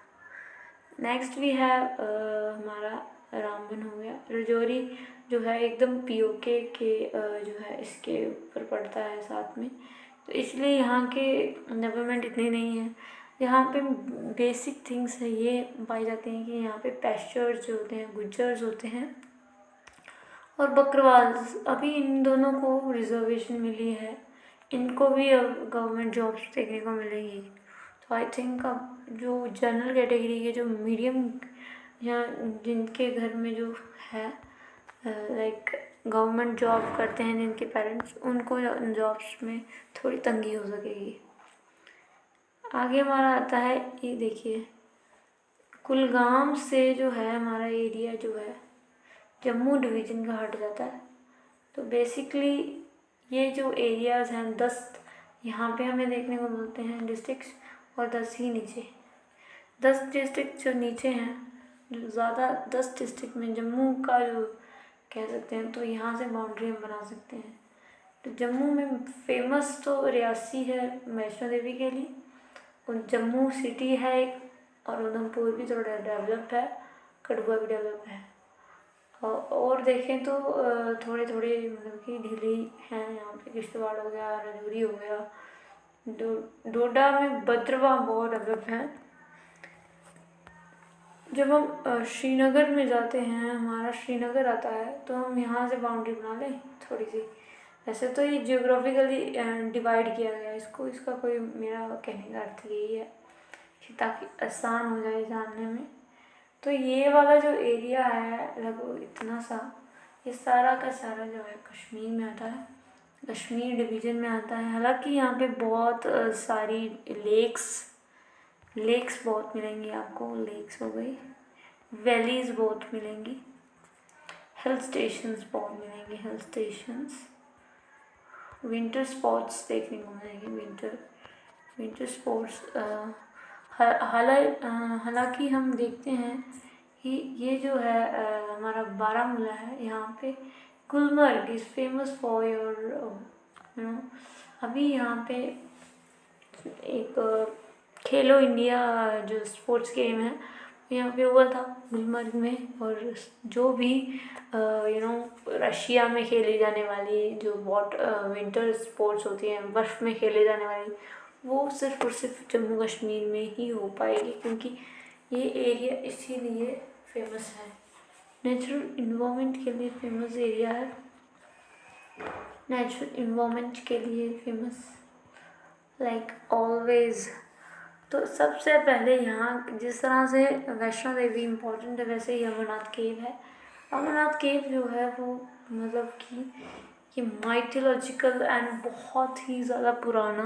नेक्स्ट वी हैव हमारा रामबन हो गया। रजौरी जो है एकदम POK के जो है इसके ऊपर पड़ता है साथ में, तो इसलिए यहाँ के डेवलपमेंट इतनी नहीं है। यहाँ पे बेसिक थिंग्स है ये पाई जाती हैं कि यहाँ पे पैस्चर्स जो होते हैं, गुज्जर्स होते हैं और बकरवाल्स। अभी इन दोनों को रिजर्वेशन मिली है, इनको भी अब गवर्नमेंट जॉब्स देखने को मिलेगी। तो आई थिंक अब जो जनरल कैटेगरी के जो मीडियम या जिनके घर में जो है लाइक गवर्नमेंट जॉब करते हैं जिनके पेरेंट्स, उनको जॉब्स में थोड़ी तंगी हो सकेगी। आगे हमारा आता है, ये देखिए कुलगाम से जो है हमारा एरिया जो है जम्मू डिवीज़न का हट जाता है। तो बेसिकली ये जो एरियाज़ हैं 10 यहाँ पे हमें देखने को मिलते हैं डिस्ट्रिक्ट्स, और 10 ही नीचे। 10 डिस्ट्रिक्ट जो नीचे हैं, जो ज़्यादा 10 डिस्ट्रिक्ट में जम्मू का जो कह सकते हैं, तो यहाँ से बाउंड्री हम बना सकते हैं। तो जम्मू में फेमस तो रियासी है वैष्णो देवी के लिए, और जम्मू सिटी है एक, और उधमपुर भी थोड़ा डेवलप है, कठुआ भी डेवलप है। और देखें तो थोड़े थोड़े मतलब कि ढीले हैं यहाँ पे, किश्तवाड़ हो गया, राजौरी हो गया, डोडा में भद्रवाह बहुत डेवलप है। जब हम श्रीनगर में जाते हैं, हमारा श्रीनगर आता है, तो हम यहाँ से बाउंड्री बना लें थोड़ी सी। वैसे तो ये जियोग्राफिकली डिवाइड किया गया है इसको, इसका कोई मेरा कहने का अर्थ यही है कि ताकि आसान हो जाए जानने में। तो ये वाला जो एरिया है लगभग इतना सा, ये सारा का सारा जो है कश्मीर में आता है, कश्मीर डिवीज़न में आता है। हालांकि यहाँ पे बहुत सारी लेक्स बहुत मिलेंगी आपको, लेक्स हो गई, वैलीज़ बहुत मिलेंगी, हिल स्टेशंस बहुत मिलेंगे, हिल स्टेशंस, विंटर स्पॉट्स देखने को मिलेंगे, विंटर स्पॉट्स। हालांकि हम देखते हैं कि ये जो है हमारा बारामूला है, यहाँ पे Gulmarg is famous for your अभी यहाँ पे एक खेलो इंडिया जो स्पोर्ट्स गेम है यहाँ पे हुआ था गुलमर्ग में, और जो भी रशिया में खेली जाने वाली जो विंटर स्पोर्ट्स होती हैं, बर्फ़ में खेले जाने वाली, वो सिर्फ़ और सिर्फ जम्मू कश्मीर में ही हो पाएगी, क्योंकि ये एरिया इसीलिए फेमस है, नेचुरल इन्वामेंट के लिए फेमस एरिया है, नेचुरल इन्वामेंट के लिए फेमस, लाइक ऑलवेज तो सबसे पहले यहाँ जिस तरह से वैष्णो देवी इम्पोर्टेंट है, वैसे ही अमरनाथ केव है। अमरनाथ केव जो है वो मतलब कि ये माइथोलॉजिकल एंड बहुत ही ज़्यादा पुराना,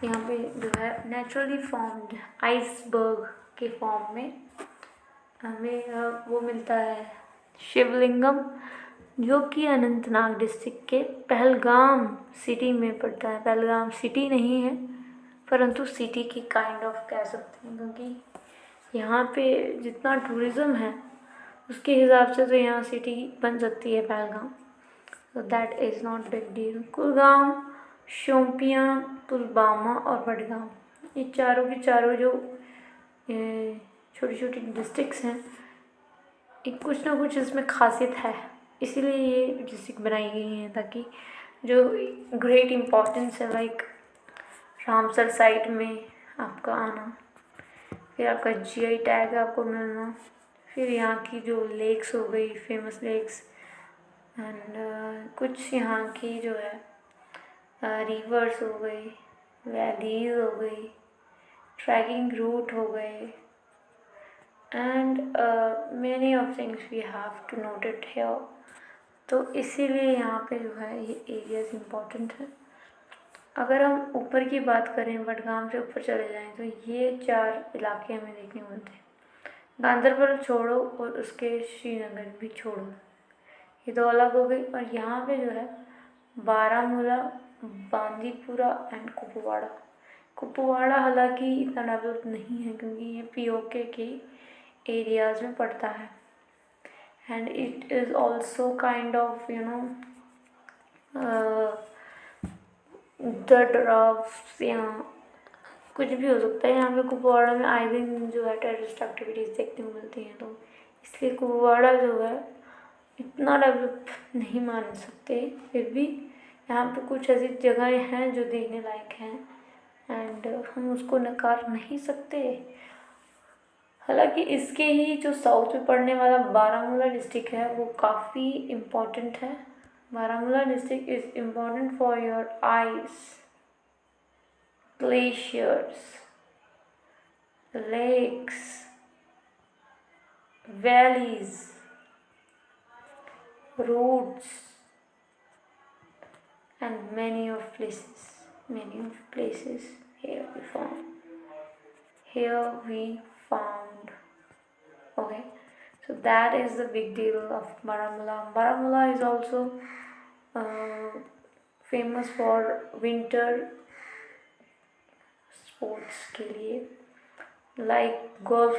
यहाँ पे जो है नेचुरली फॉर्म्ड आइसबर्ग के फॉर्म में हमें वो मिलता है शिवलिंगम, जो कि अनंतनाग डिस्ट्रिक्ट के पहलगाम सिटी में पड़ता है। पहलगाम सिटी नहीं है, परंतु सिटी की काइंड ऑफ कह सकते हैं, क्योंकि यहाँ पे जितना टूरिज़्म है उसके हिसाब से तो यहाँ सिटी बन सकती है पहलगाम। तो that is not big deal. Kulgam, Shopian, Pulwama और बडगाम, ये चारों की चारों जो छोटी छोटी डिस्ट्रिक्ट्स हैं, एक कुछ ना कुछ इसमें खासियत है, इसीलिए ये डिस्ट्रिक्ट बनाई गई हैं, ताकि जो ग्रेट इम्पोर्टेंस है लाइक रामसर साइट में आपका आना, फिर आपका जीआई टैग आपको मिलना, फिर यहाँ की जो लेक्स हो गई फेमस लेक्स, एंड कुछ यहाँ की जो है रिवर्स हो गई, वैलीज हो गई, ट्रैकिंग रूट हो गए, and many of things we have to note it here. तो इसीलिए यहाँ पे जो है ये एरियाज इम्पोर्टेंट है। अगर हम ऊपर की बात करें, बडगाम से ऊपर चले जाएं, तो ये 4 इलाके हमें देखने को मिलते हैं। गांदरबल छोड़ो और उसके श्रीनगर भी छोड़ो, ये 2 अलग हो गई। और यहाँ पे जो है बारामूला, बांदीपुरा एंड कुपवाड़ा। कुपवाड़ा हालांकि इतना डेवलप नहीं है, क्योंकि ये पीओके के एरियाज में पड़ता है, and it is also kind of the draft या कुछ भी हो सकता है। यहाँ पे कुपवाड़ा में आए दिन जो है टेररिस्ट एक्टिविटीज़ देखने को मिलती हैं, तो इसलिए कुपवाड़ा जो है इतना डेवलप नहीं मान सकते। फिर भी यहाँ पे कुछ ऐसी जगहें हैं जो देखने लायक हैं, एंड हम उसको नकार नहीं सकते। हालांकि इसके ही जो साउथ में पड़ने वाला बारामूला डिस्ट्रिक्ट है वो काफ़ी इम्पोर्टेंट है। Baramulla district is important for your eyes, glaciers, lakes, valleys, roads, and many of places here we found. Okay, so that is the big deal of Baramulla. Baramulla is also famous for winter sports के लिए, like golf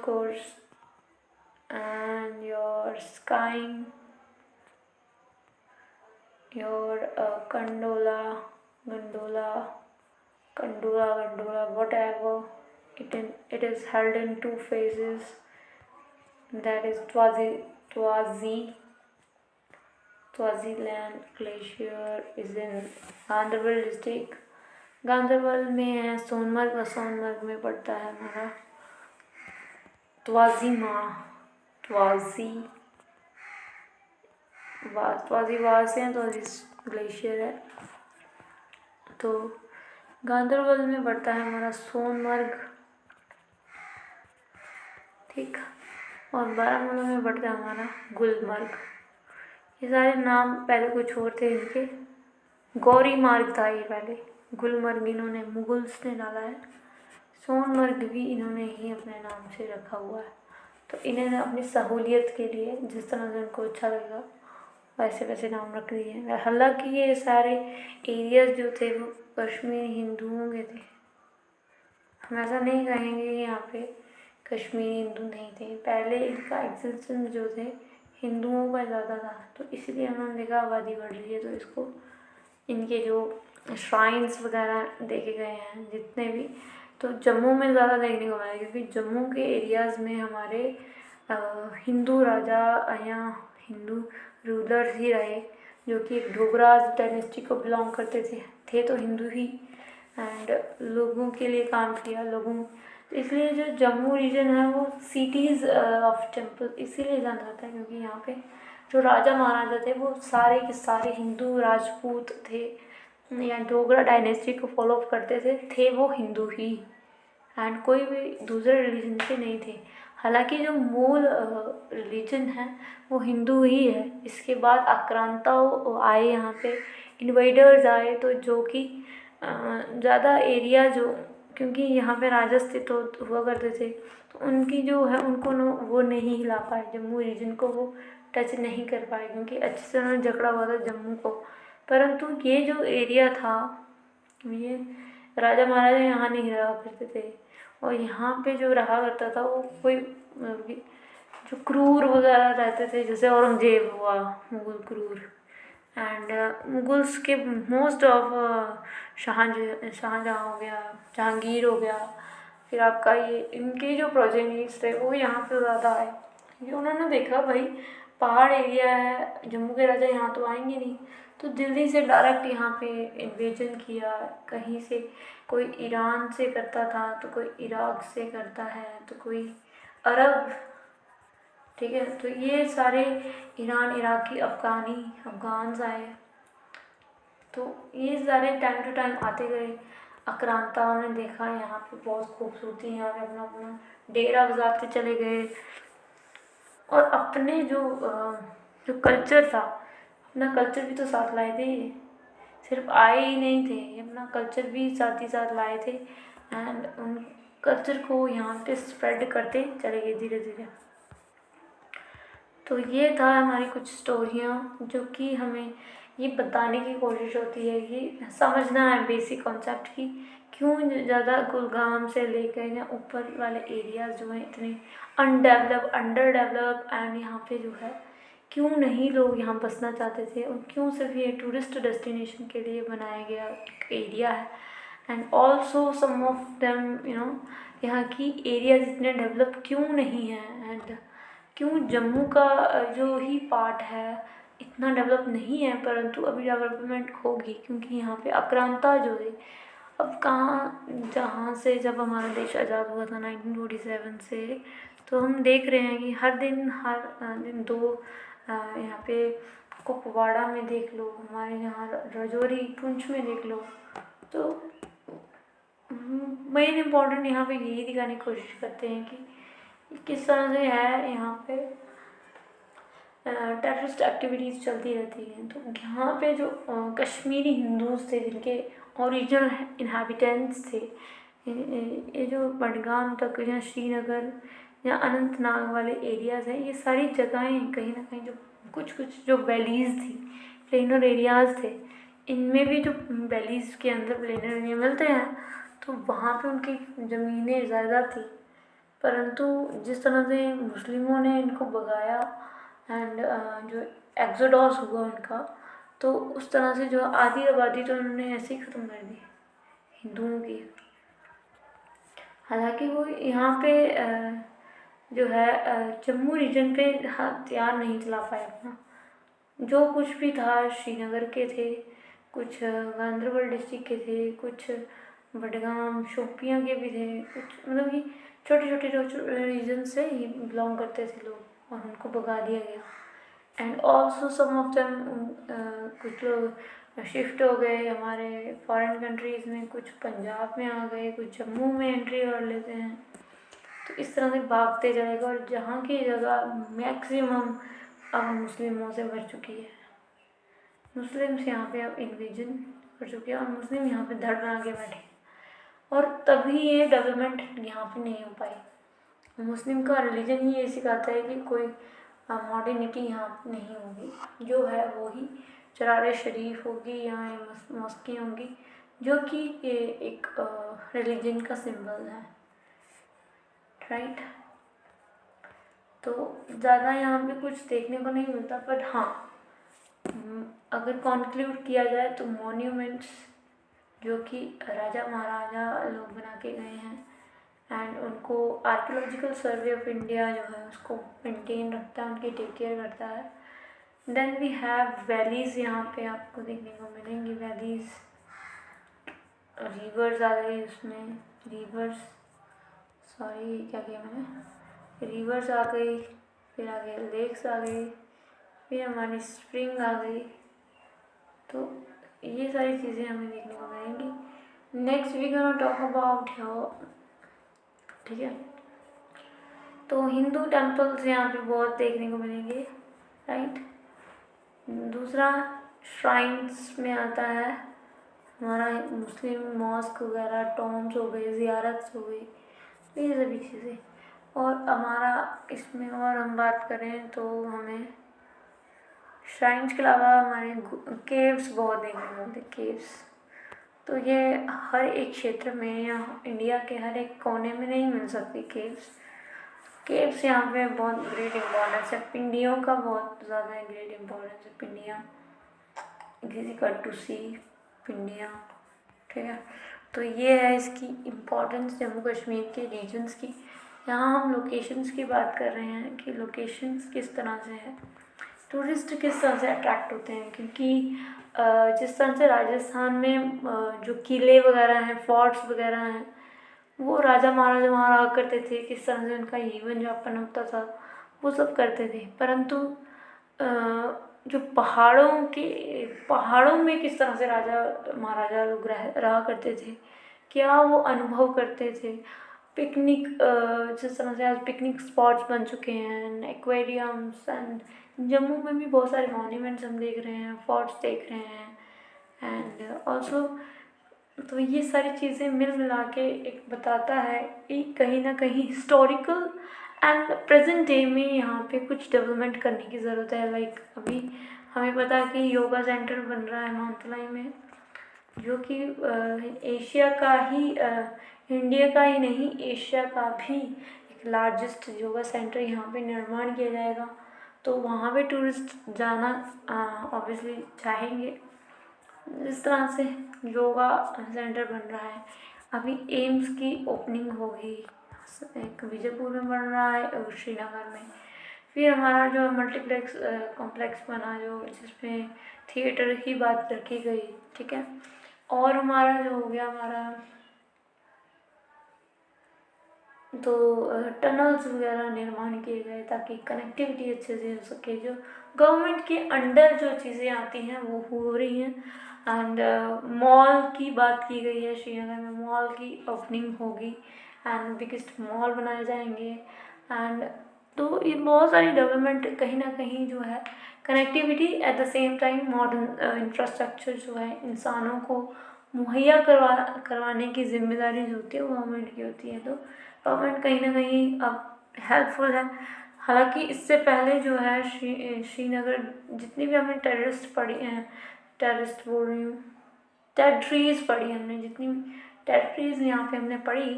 course and your skiing, your gondola, whatever. It is held in 2 phases. That is Swaziland Glacier is in Ganderbal district. Ganderbal में है सोनमर्ग, और सोनमर्ग में पड़ता है हमारा त्वाजी ग्लेशियर है। तो गांदरबल में पड़ता है हमारा सोनमर्ग, ठीक, और बारामूला में पड़ता है हमारा गुलमर्ग। ये सारे नाम पहले कुछ और थे इनके, गौरी मार्ग था ये पहले, गुलमर्ग इन्होंने मुगल्स ने डाला है, सोनमर्ग भी इन्होंने ही अपने नाम से रखा हुआ है। तो इन्होंने अपनी सहूलियत के लिए जिस तरह से उनको अच्छा लगेगा वैसे वैसे नाम रख दिए। हालांकि ये सारे एरियाज जो थे वो कश्मीरी हिंदुओं के थे, हम ऐसा नहीं कहेंगे कि यहाँ पे कश्मीरी हिंदू नहीं थे। पहले इनका एग्जिस्टेंस जो थे हिंदुओं का ज़्यादा था, तो इसलिए उन्होंने देखा आबादी बढ़ रही है, तो इसको इनके जो श्राइन्स वगैरह देखे गए हैं जितने भी, तो जम्मू में ज़्यादा देखने को मिला, क्योंकि जम्मू के एरियाज़ में हमारे हिंदू राजा या हिंदू रूलर्स ही रहे, जो कि एक डोगराज डायनेस्टी को बिलोंग करते थे तो हिंदू ही, एंड लोगों के लिए काम किया लोगों। इसलिए जो जम्मू रीजन है वो सिटीज़ ऑफ टेम्पल इसीलिए जाना जाता है, क्योंकि यहाँ पे जो राजा महाराजा थे वो सारे के सारे हिंदू राजपूत थे, या डोगरा डायनेस्टी को फॉलो अप करते थे वो हिंदू ही, एंड कोई भी दूसरे रिलीजन से नहीं थे। हालांकि जो मूल रिलीजन है वो हिंदू ही है। इसके बाद आक्रांता आए, यहाँ पे इन्वेडर्स आए, तो जो कि ज़्यादा एरिया जो, क्योंकि यहाँ पे राजा स्थित हुआ करते थे, तो उनकी जो है उनको वो नहीं हिला पाए, जम्मू रीजन को वो टच नहीं कर पाए, क्योंकि अच्छे से उन्होंने झगड़ा हुआ था जम्मू को। परंतु ये जो एरिया था, ये राजा महाराजा यहाँ नहीं रहा करते थे, और यहाँ पे जो रहा करता था वो कोई जो क्रूर वगैरह रहते थे, जैसे औरंगजेब हुआ मुगल क्रूर, एंड मुगल्स के मोस्ट ऑफ शाहजहाँ हो गया, जहांगीर हो गया, फिर आपका ये इनके जो प्रोजेनिट्स थे वो यहाँ पे ज़्यादा आए, क्योंकि उन्होंने देखा भाई पहाड़ एरिया है, जम्मू के राजा यहाँ तो आएंगे नहीं, तो दिल्ली से डायरेक्ट यहाँ पे इन्वेजन किया। कहीं से कोई ईरान से करता था, तो कोई इराक से करता है, तो कोई अरब, ठीक है। तो ये सारे ईरान, इराकी, अफगान्स आए, तो ये सारे टाइम टू टाइम आते गए। आक्रांताओं ने देखा यहाँ पे बहुत खूबसूरती है, यहाँ पे अपना अपना डेरा बसाते चले गए, और अपने जो कल्चर था, अपना कल्चर भी तो साथ लाए थे। सिर्फ आए ही नहीं थे, ये अपना कल्चर भी साथ ही साथ लाए थे, एंड उन कल्चर को यहाँ पे स्प्रेड करते चले गए धीरे धीरे। तो ये था हमारी कुछ स्टोरियाँ, जो कि हमें ये बताने की कोशिश होती है कि समझना है बेसिक कॉन्सेप्ट की क्यों ज़्यादा गुड़गांव से लेकर या ऊपर वाले एरियाज़ जो हैं इतने अंडर डेवलप, एंड यहाँ पे जो है क्यों नहीं लोग यहाँ बसना चाहते थे, और क्यों सिर्फ ये टूरिस्ट डेस्टिनेशन के लिए बनाया गया एक एरिया है। And also some of them यहाँ की एरियाज इतने डेवलप क्यों नहीं हैं, एंड क्यों जम्मू का जो ही पार्ट है इतना डेवलप नहीं है, परंतु अभी डेवलपमेंट होगी, क्योंकि यहाँ पे आक्रांता जो है अब कहाँ, जहाँ से जब हमारा देश आज़ाद हुआ था 1947 से, तो हम देख रहे हैं कि हर दिन दो यहाँ पे कुपवाड़ा में देख लो, हमारे यहाँ राजौरी पुंछ में देख लो, तो मेन इम्पॉर्टेंट यहाँ पे यही दिखाने की कोशिश करते हैं कि किस तरह से है यहाँ पे टेररिस्ट एक्टिविटीज़ चलती रहती हैं। तो यहाँ पे जो कश्मीरी हिंदूज थे, जिनके ओरिजिनल इन्हाबिटेंट्स थे, ये जो बडगाम तक या श्रीनगर या अनंतनाग वाले एरियाज़ हैं, ये सारी जगहें कहीं ना कहीं जो कुछ जो वैलीज़ थी, प्लेनर एरियाज़ थे, इनमें भी जो वैलीज़ के अंदर प्लेनर एरिया मिलते हैं, तो वहाँ पे उनकी ज़मीनें ज़्यादा थी। परंतु जिस तरह से मुस्लिमों ने इनको भगाया, एंड जो एक्सोडॉस हुआ उनका, तो उस तरह से जो आधी आबादी तो उन्होंने ऐसे ही ख़त्म कर दी हिंदुओं की। हालांकि वो यहाँ पे जो है जम्मू रीजन पे हथियार नहीं चला पाए अपना, जो कुछ भी था श्रीनगर के थे, कुछ गांधरबल डिस्ट्रिक्ट के थे, कुछ बडगाम शोपियाँ के भी थे, कुछ मतलब कि छोटे छोटे जो रीजन से ही बिलोंग करते थे लोग, और उनको भगा दिया गया। And also some of them, कुछ लोग शिफ्ट हो गए हमारे फॉरेन कंट्रीज़ में, कुछ पंजाब में आ गए, कुछ जम्मू में एंट्री कर लेते हैं, तो इस तरह से भागते जाएगा, और जहाँ की जगह मैक्सिमम अब मुस्लिमों से भर चुकी है। मुस्लिम्स यहाँ पे अब इन्वेजन कर चुके हैं, और मुस्लिम यहाँ पे धड़ बना के बैठे, और तभी ये डेवलपमेंट यहाँ पे नहीं हो पाई। मुस्लिम का रिलीजन ही ये सिखाता है कि कोई मॉडर्निटी यहाँ नहीं होगी, जो है वो ही चरार शरीफ होगी या मस्की होंगी, जो कि ये एक रिलीजन का सिंबल है, राइट। तो ज़्यादा यहाँ पे कुछ देखने को नहीं मिलता, बट हाँ, अगर कॉन्क्लूड किया जाए तो मॉन्यूमेंट्स जो कि राजा महाराजा लोग बना के गए हैं, एंड उनको आर्कियोलॉजिकल सर्वे ऑफ इंडिया जो है उसको मेंटेन रखता है, उनकी टेक केयर करता है। देन वी हैव वैलीज़, यहाँ पे आपको देखने को मिलेंगी वैलीज़, रिवर्स आ गई उसमें, क्या किया मैंने, रिवर्स आ गई, फिर आ गए लेक्स आ गई, फिर हमारी स्प्रिंग आ गई। तो ये सारी चीज़ें हमें देखने को मिलेंगी। Next we gonna talk about ठीक है, तो हिंदू टेम्पल्स यहाँ पे बहुत देखने को मिलेंगे, राइट। दूसरा श्राइन्स में आता है हमारा मुस्लिम मॉस्क वगैरह, टॉम्स हो गए, ज़ियारत हो गई, ये सभी चीज़ें। और हमारा इसमें और हम बात करें तो हमें श्राइन्स के अलावा हमारे केव्स बहुत देखने को मिलते, केव्स। तो ये हर एक क्षेत्र में या इंडिया के हर एक कोने में नहीं मिल सकती केव्स। केव्स यहाँ पे बहुत ग्रेट इम्पोर्टेंस है, पिंडियों का बहुत ज़्यादा ग्रेट इम्पोर्टेंस है। पिंडियाँ, इजी कट टू सी पिंडियाँ, ठीक है। तो ये है इसकी इम्पोर्टेंस जम्मू कश्मीर के रीजन्स की। यहाँ हम लोकेशंस की बात कर रहे हैं कि लोकेशंस किस तरह से है, टूरिस्ट किस तरह से अट्रैक्ट होते हैं, क्योंकि जिस तरह से राजस्थान में जो किले वगैरह हैं, फोर्ट्स वगैरह हैं, वो राजा महाराजा वहाँ रहा करते थे, किस तरह से उनका जीवन यापन होता था, वो सब करते थे। परंतु जो पहाड़ों में किस तरह से राजा महाराजा लोग रहा करते थे, क्या वो अनुभव करते थे, पिकनिक, जिस तरह से आज पिकनिक स्पॉट्स बन चुके हैं, एक्वेरियम्स, एंड जम्मू में भी बहुत सारे मॉन्यूमेंट्स हम देख रहे हैं, फोर्ट्स देख रहे हैं, एंड ऑल्सो। तो ये सारी चीज़ें मिल मिला के एक बताता है कि कहीं ना कहीं हिस्टोरिकल एंड प्रेजेंट डे में यहाँ पे कुछ डेवलपमेंट करने की ज़रूरत है। लाइक अभी हमें पता है कि योगा सेंटर बन रहा है मानतलाई में, जो कि एशिया का ही, इंडिया का ही नहीं, एशिया का भी एक लार्जेस्ट योगा सेंटर यहाँ पे निर्माण किया जाएगा। तो वहाँ पे टूरिस्ट जाना ऑब्वियसली चाहेंगे। इस तरह से योगा सेंटर बन रहा है। अभी एम्स की ओपनिंग होगी, एक विजयपुर में बन रहा है और श्रीनगर में। फिर हमारा जो मल्टीप्लेक्स कॉम्प्लेक्स बना, जो जिसमें थिएटर की बात रखी गई, ठीक है। और हमारा जो हो गया हमारा, तो टनल्स वगैरह निर्माण किए गए ताकि कनेक्टिविटी अच्छे से हो सके। जो गवर्नमेंट के अंडर जो चीज़ें आती हैं वो हो रही हैं। एंड मॉल की बात की गई है, श्रीनगर में मॉल की ओपनिंग होगी एंड बिगेस्ट मॉल बनाए जाएंगे। एंड तो ये बहुत सारी डेवलपमेंट कहीं ना कहीं जो है, connectivity eight the same time modern infrastructure जो है इंसानों को मुहैया करवाने की जिम्मेदारी जो होती है वो गवर्नमेंट की होती है। तो गवर्नमेंट कहीं ना कहीं अब हेल्पफुल है। हालांकि इससे पहले जो है श्रीनगर जितनी भी हमने टेररिस्ट पढ़ी हैं, टेररिस्ट बोल रही हूँ, टेरिटरीज पढ़ी हमने, जितनी भी टेरिटरीज यहाँ पे हमने पढ़ी,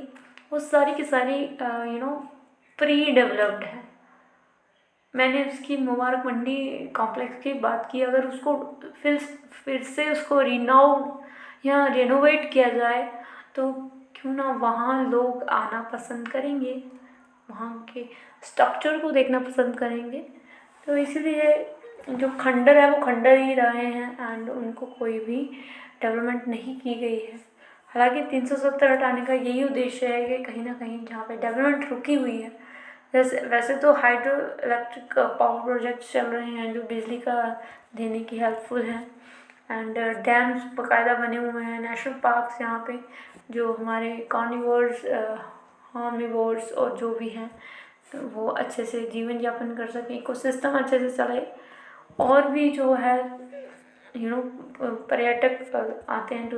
वो सारी की सारी प्री डेवलप्ड है। मैंने उसकी मुबारक मंडी कॉम्प्लेक्स की बात की, अगर उसको फिर से उसको या रेनोवेट किया जाए तो क्यों ना वहाँ लोग आना पसंद करेंगे, वहाँ के स्ट्रक्चर को देखना पसंद करेंगे। तो इसीलिए जो खंडर है वो खंडर ही रहे हैं एंड उनको कोई भी डेवलपमेंट नहीं की गई है। हालांकि 370 हटाने का यही उद्देश्य है कि कहीं ना कहीं जहाँ पे डेवलपमेंट रुकी हुई है, वैसे तो हाइड्रो इलेक्ट्रिक पावर प्रोजेक्ट्स चल रहे हैं जो बिजली का देने की हेल्पफुल हैं, एंड डैम्स बाकायदा बने हुए हैं, नेशनल पार्क्स यहाँ पे जो हमारे कार्निवोर्स, हार्मिवोर्स और जो भी हैं वो अच्छे से जीवन यापन कर सकें, इकोसिस्टम अच्छे से चले। और भी जो है पर्यटक आते हैं,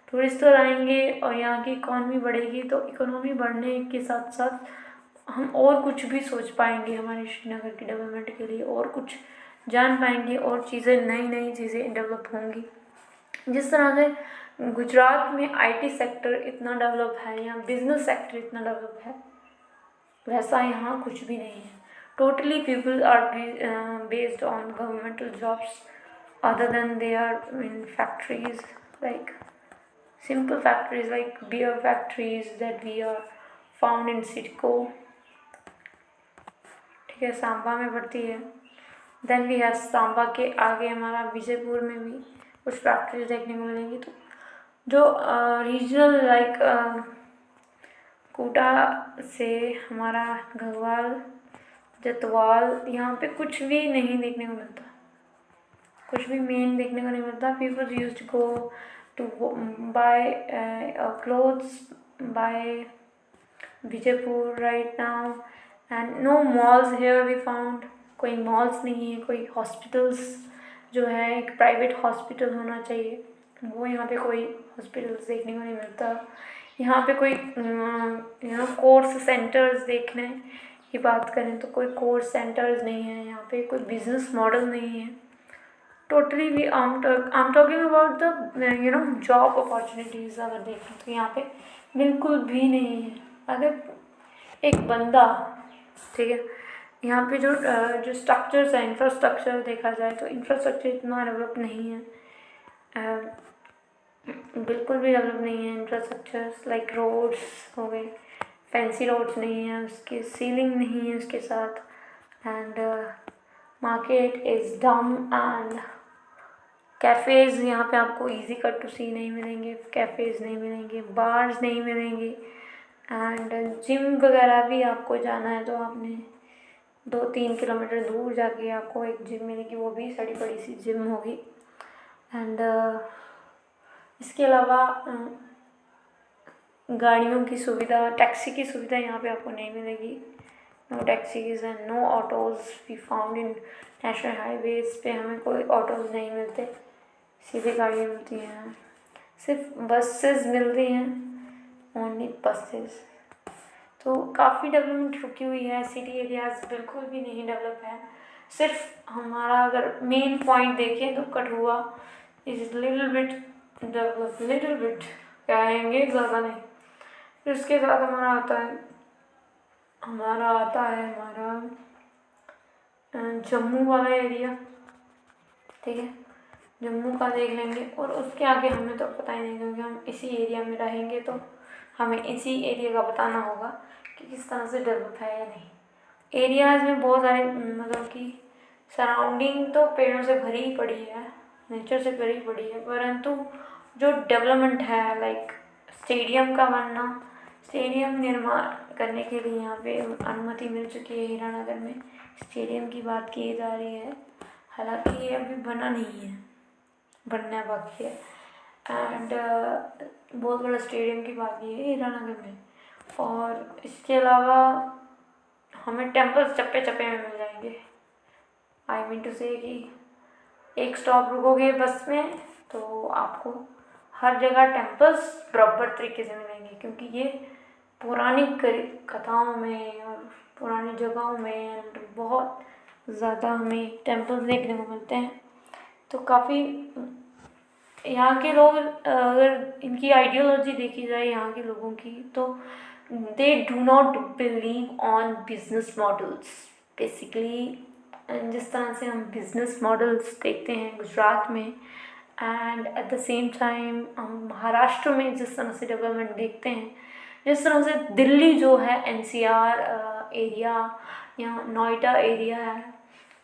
टूरिस्ट आएंगे और यहाँ की इकॉनमी बढ़ेगी। तो इकोनॉमी बढ़ने के साथ साथ हम और कुछ भी सोच पाएंगे हमारे श्रीनगर की डेवलपमेंट के लिए, और कुछ जान पाएंगे, और चीज़ें नई चीज़ें डेवलप होंगी। जिस तरह से गुजरात में आईटी सेक्टर इतना डेवलप है या बिजनेस सेक्टर इतना डेवलप है, वैसा यहाँ कुछ भी नहीं है। Totally people are based on governmental jobs other than they are in factories, like simple factories like beer factories that we are found in CIDCO, ठीक है, सांबा में पड़ती है। देन वी हैव सांबा के आगे हमारा विजयपुर में भी कुछ फैक्ट्रीज देखने को मिलेंगी। तो जो रीजनल लाइक कोटा से हमारा घगवाल, जतवाल, यहाँ पे कुछ भी नहीं देखने को मिलता। कुछ भी मेन देखने को नहीं मिलता। People use to go to buy clothes by Vijaypur right now and no malls here we found. कोई मॉल्स नहीं है, कोई हॉस्पिटल्स जो है एक प्राइवेट हॉस्पिटल होना चाहिए, वो यहाँ पे कोई हॉस्पिटल्स देखने को नहीं मिलता। यहाँ पे कोई कोर्स सेंटर्स देखने की बात करें तो कोई कोर्स सेंटर्स नहीं है यहाँ पे, कोई बिजनेस मॉडल नहीं है। टोटली भी I'm talking about the job opportunities अगर देखें तो यहाँ पे बिल्कुल भी नहीं है। अगर एक बंदा, ठीक है, यहाँ पे जो स्ट्रक्चर्स है, इंफ्रास्ट्रक्चर देखा जाए तो इंफ्रास्ट्रक्चर इतना डेवलप नहीं है, बिल्कुल भी डेवलप नहीं है। इंफ्रास्ट्रक्चर्स लाइक रोड्स हो गए, फैंसी रोड्स नहीं है, उसकी सीलिंग नहीं है उसके साथ, एंड मार्केट इज़ डम एंड कैफ़ेज़ यहाँ पे आपको इजी कट टू सी नहीं मिलेंगे, कैफ़ेज़ नहीं मिलेंगे, बार्स नहीं मिलेंगे, एंड जिम वगैरह भी आपको जाना है तो आपने 2-3 किलोमीटर दूर जाके आपको एक जिम मिलेगी, वो भी सड़ी पड़ी सी जिम होगी। एंड इसके अलावा गाड़ियों की सुविधा, टैक्सी की सुविधा यहाँ पे आपको नहीं मिलेगी। No taxis and no autos we found in national highways पे हमें कोई ऑटोज़ नहीं मिलते, सीधी गाड़ियाँ मिलती हैं, सिर्फ बसेस मिलती हैं, ओनली बसेस। तो काफ़ी डेवलपमेंट रुकी हुई है, सिटी एरियाज़ बिल्कुल भी नहीं डेवलप है। सिर्फ हमारा अगर मेन पॉइंट देखें तो Kathua is little bit develop, little bit कहेंगे, ज़्यादा नहीं। फिर उसके साथ हमारा आता है जम्मू वाला एरिया, ठीक है, जम्मू का देख लेंगे। और उसके आगे हमें तो पता ही नहीं, क्योंकि हम इसी एरिया में रहेंगे तो हमें इसी एरिया का बताना होगा कि किस तरह से डेवलप है या नहीं। एरियाज़ में बहुत सारे मतलब कि सराउंडिंग तो पेड़ों से भरी ही पड़ी है, नेचर से भरी पड़ी है, परंतु जो डेवलपमेंट है लाइक स्टेडियम का बनना, स्टेडियम निर्माण करने के लिए यहाँ पे अनुमति मिल चुकी है। हीरानगर में स्टेडियम की बात की जा रही है, हालांकि ये अभी बना नहीं है, बनना बाकी है। एंड बहुत बड़ा स्टेडियम की बात की है हीरानगर में। और इसके अलावा हमें टेम्पल्स चप्पे चप्पे में मिल जाएंगे। आई मीन टू से कि एक स्टॉप रुकोगे बस में तो आपको हर जगह टेम्पल्स प्रॉपर तरीके से मिलेंगे, क्योंकि ये पुरानी कथाओं में और पुरानी जगहों में बहुत ज़्यादा हमें टेम्पल्स देखने को मिलते हैं। तो काफ़ी यहाँ के लोग, अगर इनकी आइडियोलॉजी देखी जाए यहाँ के लोगों की, तो they do not believe on business models basically. जिस तरह से हम बिजनेस मॉडल्स देखते हैं गुजरात में, and eight the same time हम महाराष्ट्र में जिस तरह से डेवलपमेंट देखते हैं, जिस तरह से दिल्ली जो है NCR एरिया या नोएडा एरिया है,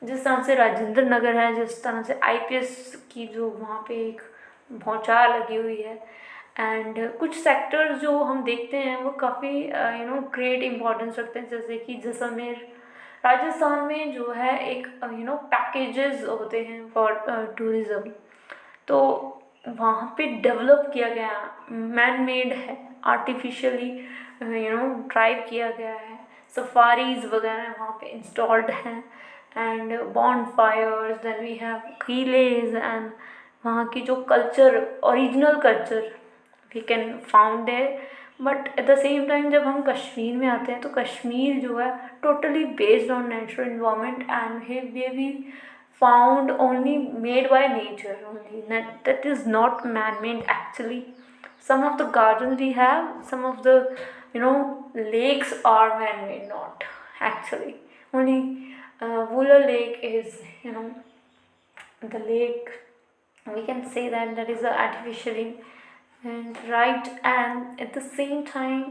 जिस तरह से राजेंद्र नगर है, जिस तरह से IPS की जो वहाँ पे एक भौचार लगी हुई है, एंड कुछ सेक्टर्स जो हम देखते हैं वो काफ़ी ग्रेट इम्पोर्टेंस रखते हैं, जैसे कि जैसलमेर राजस्थान में जो है एक पैकेजेस होते हैं फॉर टूरिज़्म, तो वहाँ पे डेवलप किया गया, मैन मेड है, आर्टिफिशियली ड्राइव किया गया है, सफारीज वगैरह वहाँ पे इंस्टॉल्ड हैं, and bonfires, then we have villages, and वहाँ की जो culture, original culture we can found there. But at the same time जब हम कश्मीर में आते हैं तो कश्मीर जो है totally based on natural environment, and way we found only made by nature only, that is not man-made actually. Some of the gardens we have, some of the lakes are man-made, not actually. Only Wooler Lake is the lake, we can say that is artificially, and right, and at the same time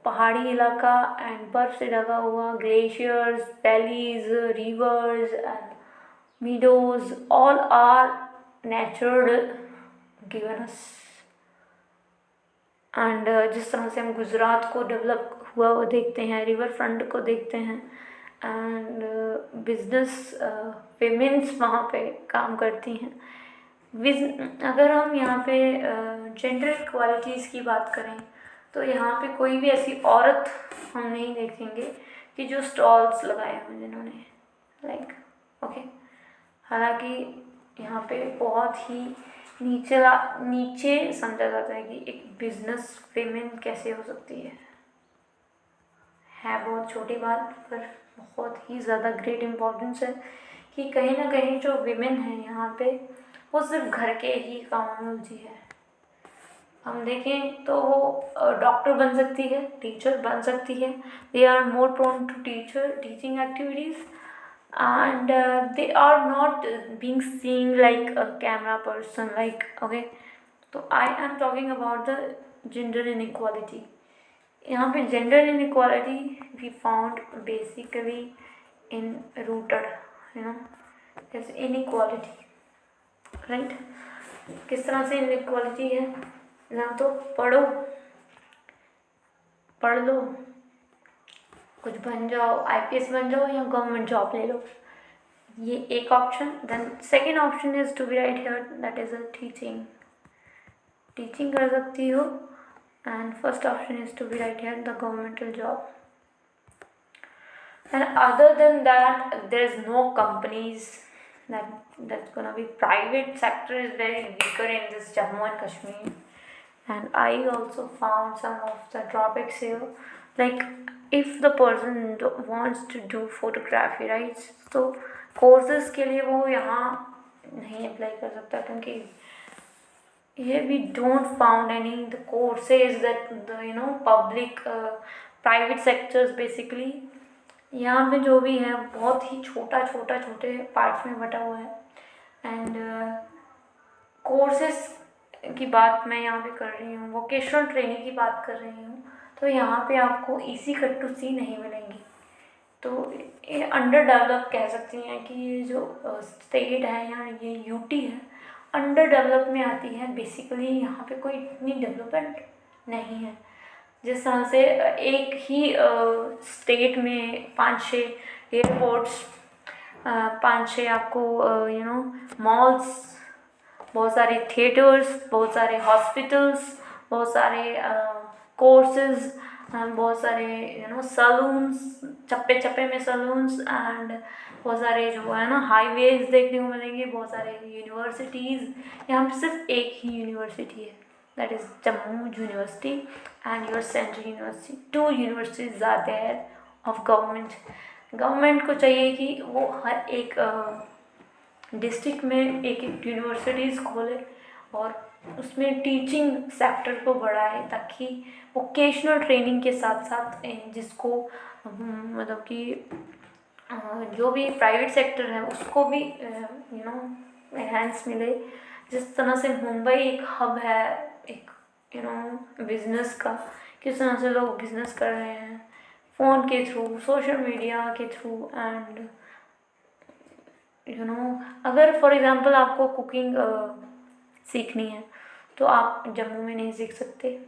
पहाड़ी इलाका एंड बर्फ से ढका हुआ, glaciers, valleys, rivers and meadows, all are natural given us. And जिस तरह से हम गुजरात को डेवलप हुआ वो देखते हैं, रिवर फ्रंट को देखते हैं, एंड बिजनेस विमेंस वहाँ पे काम करती हैं। अगर हम यहाँ पे जेंडर इक्वालिटीज़ की बात करें तो यहाँ पे कोई भी ऐसी औरत हम नहीं देखेंगे कि जो स्टॉल्स लगाए हों जिन्होंने, लाइक ओके। हालांकि यहाँ पे बहुत ही नीचे समझा जाता है कि एक बिजनेस विमेन कैसे हो सकती है बहुत छोटी बात, पर बहुत ही ज़्यादा ग्रेट इम्पोर्टेंस है कि कहीं ना कहीं जो विमेन है यहाँ पे वो सिर्फ घर के ही काम में उलझी है। हम देखें तो वो डॉक्टर बन सकती है, टीचर बन सकती है, they are more prone to teaching activities and they are not being seen like a camera person, like okay। तो I am talking about the gender inequality। यहाँ पे gender inequality we found basically in rooted, you know, there's inequality, right। किस तरह से inequality है, यहाँ तो पढ़ लो, कुछ बन जाओ, IPS बन जाओ या गवर्नमेंट जॉब ले लो, ये एक option. Then second option is to be right here, that is a teaching कर सकती हो। And first option is to be right here, the governmental job. And other than that there is no companies that's gonna be private sector is very weaker in this Jammu and Kashmir। And I also found some of the drawbacks here, like if the person wants to do photography, right, तो कोर्सेज के लिए वो यहाँ नहीं अप्लाई कर सकता, क्योंकि here we don't found any the courses that the public private sectors basically। यहाँ पे जो भी है बहुत ही छोटे पार्ट्स में बटा हुआ है। एंड कोर्सेज की बात मैं यहाँ पे कर रही हूँ, वोकेशनल ट्रेनिंग की बात कर रही हूँ, तो यहाँ पे आपको इजी कट टू सी नहीं मिलेंगी। तो ये अंडर डेवलप कह सकती हैं कि ये जो स्टेट है या ये यूटी है अंडर डेवलप में आती है बेसिकली। यहाँ पे कोई इतनी डेवलपमेंट नहीं है। जिस तरह से एक ही स्टेट में 5-6 एयरपोर्ट्स, 5-6 आपको मॉल्स, बहुत सारे थिएटर्स, बहुत सारे हॉस्पिटल्स, बहुत सारे कोर्सेज, बहुत सारे सलून्स, चप्पे में सलून्स, एंड बहुत सारे जो है ना हाईवेज देखने को मिलेंगे, बहुत सारे यूनिवर्सिटीज़। यहाँ पर सिर्फ एक ही यूनिवर्सिटी है, that is Jammu university and your central university. 2 universities are there of government. Government को चाहिए कि वो हर एक डिस्ट्रिक्ट में एक यूनिवर्सिटीज़ खोले और उसमें टीचिंग सेक्टर को बढ़ाए, ताकि वोकेशनल ट्रेनिंग के साथ साथ जिसको मतलब कि जो भी प्राइवेट सेक्टर है उसको भी एनहांस मिले। जिस तरह से मुंबई एक हब है एक बिजनेस का, किस तरह से लोग बिजनेस कर रहे हैं फ़ोन के थ्रू, सोशल मीडिया के थ्रू। एंड अगर फॉर एग्ज़ाम्पल आपको कुकिंग सीखनी है तो आप जम्मू में नहीं सीख सकते।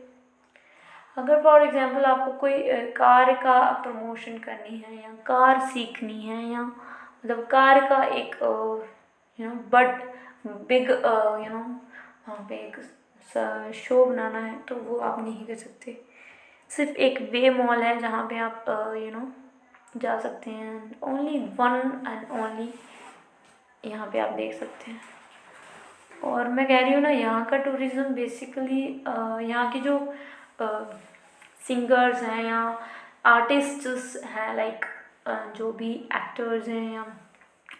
अगर फॉर एग्ज़ाम्पल आपको कोई कार का प्रमोशन करनी है या कार सीखनी है या मतलब कार का एक बट बिग वहाँ पे एक शो बनाना है, तो वो आप नहीं कर सकते। सिर्फ एक वे मॉल है जहाँ पे आप जा सकते हैं, ओनली 1 एंड ओनली यहाँ पे आप देख सकते हैं। और मैं कह रही हूँ ना, यहाँ का टूरिज़्म बेसिकली यहाँ की जो सिंगर्स हैं या आर्टिस्ट्स हैं, लाइक जो भी एक्टर्स हैं या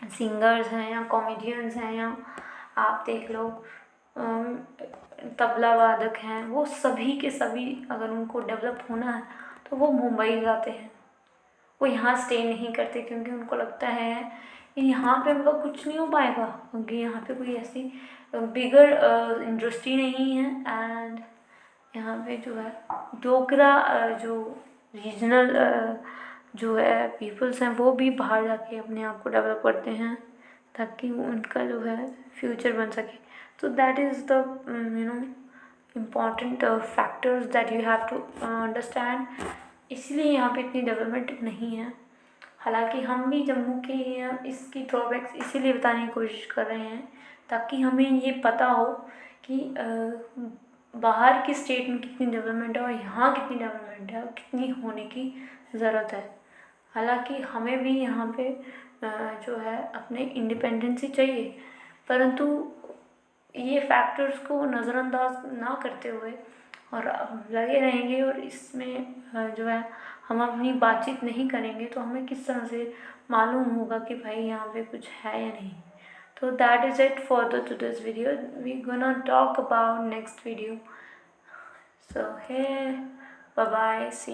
सिंगर्स हैं या कॉमेडियंस हैं या आप देख लो तबला वादक हैं, वो सभी के सभी अगर उनको डेवलप होना है तो वो मुंबई जाते हैं। वो यहाँ स्टे नहीं करते, क्योंकि उनको लगता है कि यहाँ पे उनका कुछ नहीं हो पाएगा, क्योंकि यहाँ पे कोई ऐसी बिगर इंडस्ट्री नहीं है। एंड यहाँ पे जो है डोगरा जो रीजनल जो है पीपल्स हैं वो भी बाहर जाके अपने आप को डेवलप करते हैं, ताकि उनका जो है फ्यूचर बन सके। तो that is the important factors that you have to understand. इसलिए यहाँ पे इतनी डेवलपमेंट नहीं है। हालांकि हम भी जम्मू के इसकी ड्रॉबैक्स इसीलिए बताने की कोशिश कर रहे हैं ताकि हमें ये पता हो कि बाहर की स्टेट में कितनी डेवलपमेंट है और यहाँ कितनी डेवलपमेंट है और कितनी होने की ज़रूरत है। हालांकि हमें भी यहाँ पे जो है अपने इंडिपेंडेंसी चाहिए, परंतु ये फैक्टर्स को नज़रअंदाज ना करते हुए और लगे रहेंगे और इसमें जो है हम अपनी बातचीत नहीं करेंगे तो हमें किस तरह से मालूम होगा कि भाई यहाँ पे कुछ है या नहीं। So that is it for the today's video. We're gonna talk about next video. So here, bye bye. See you.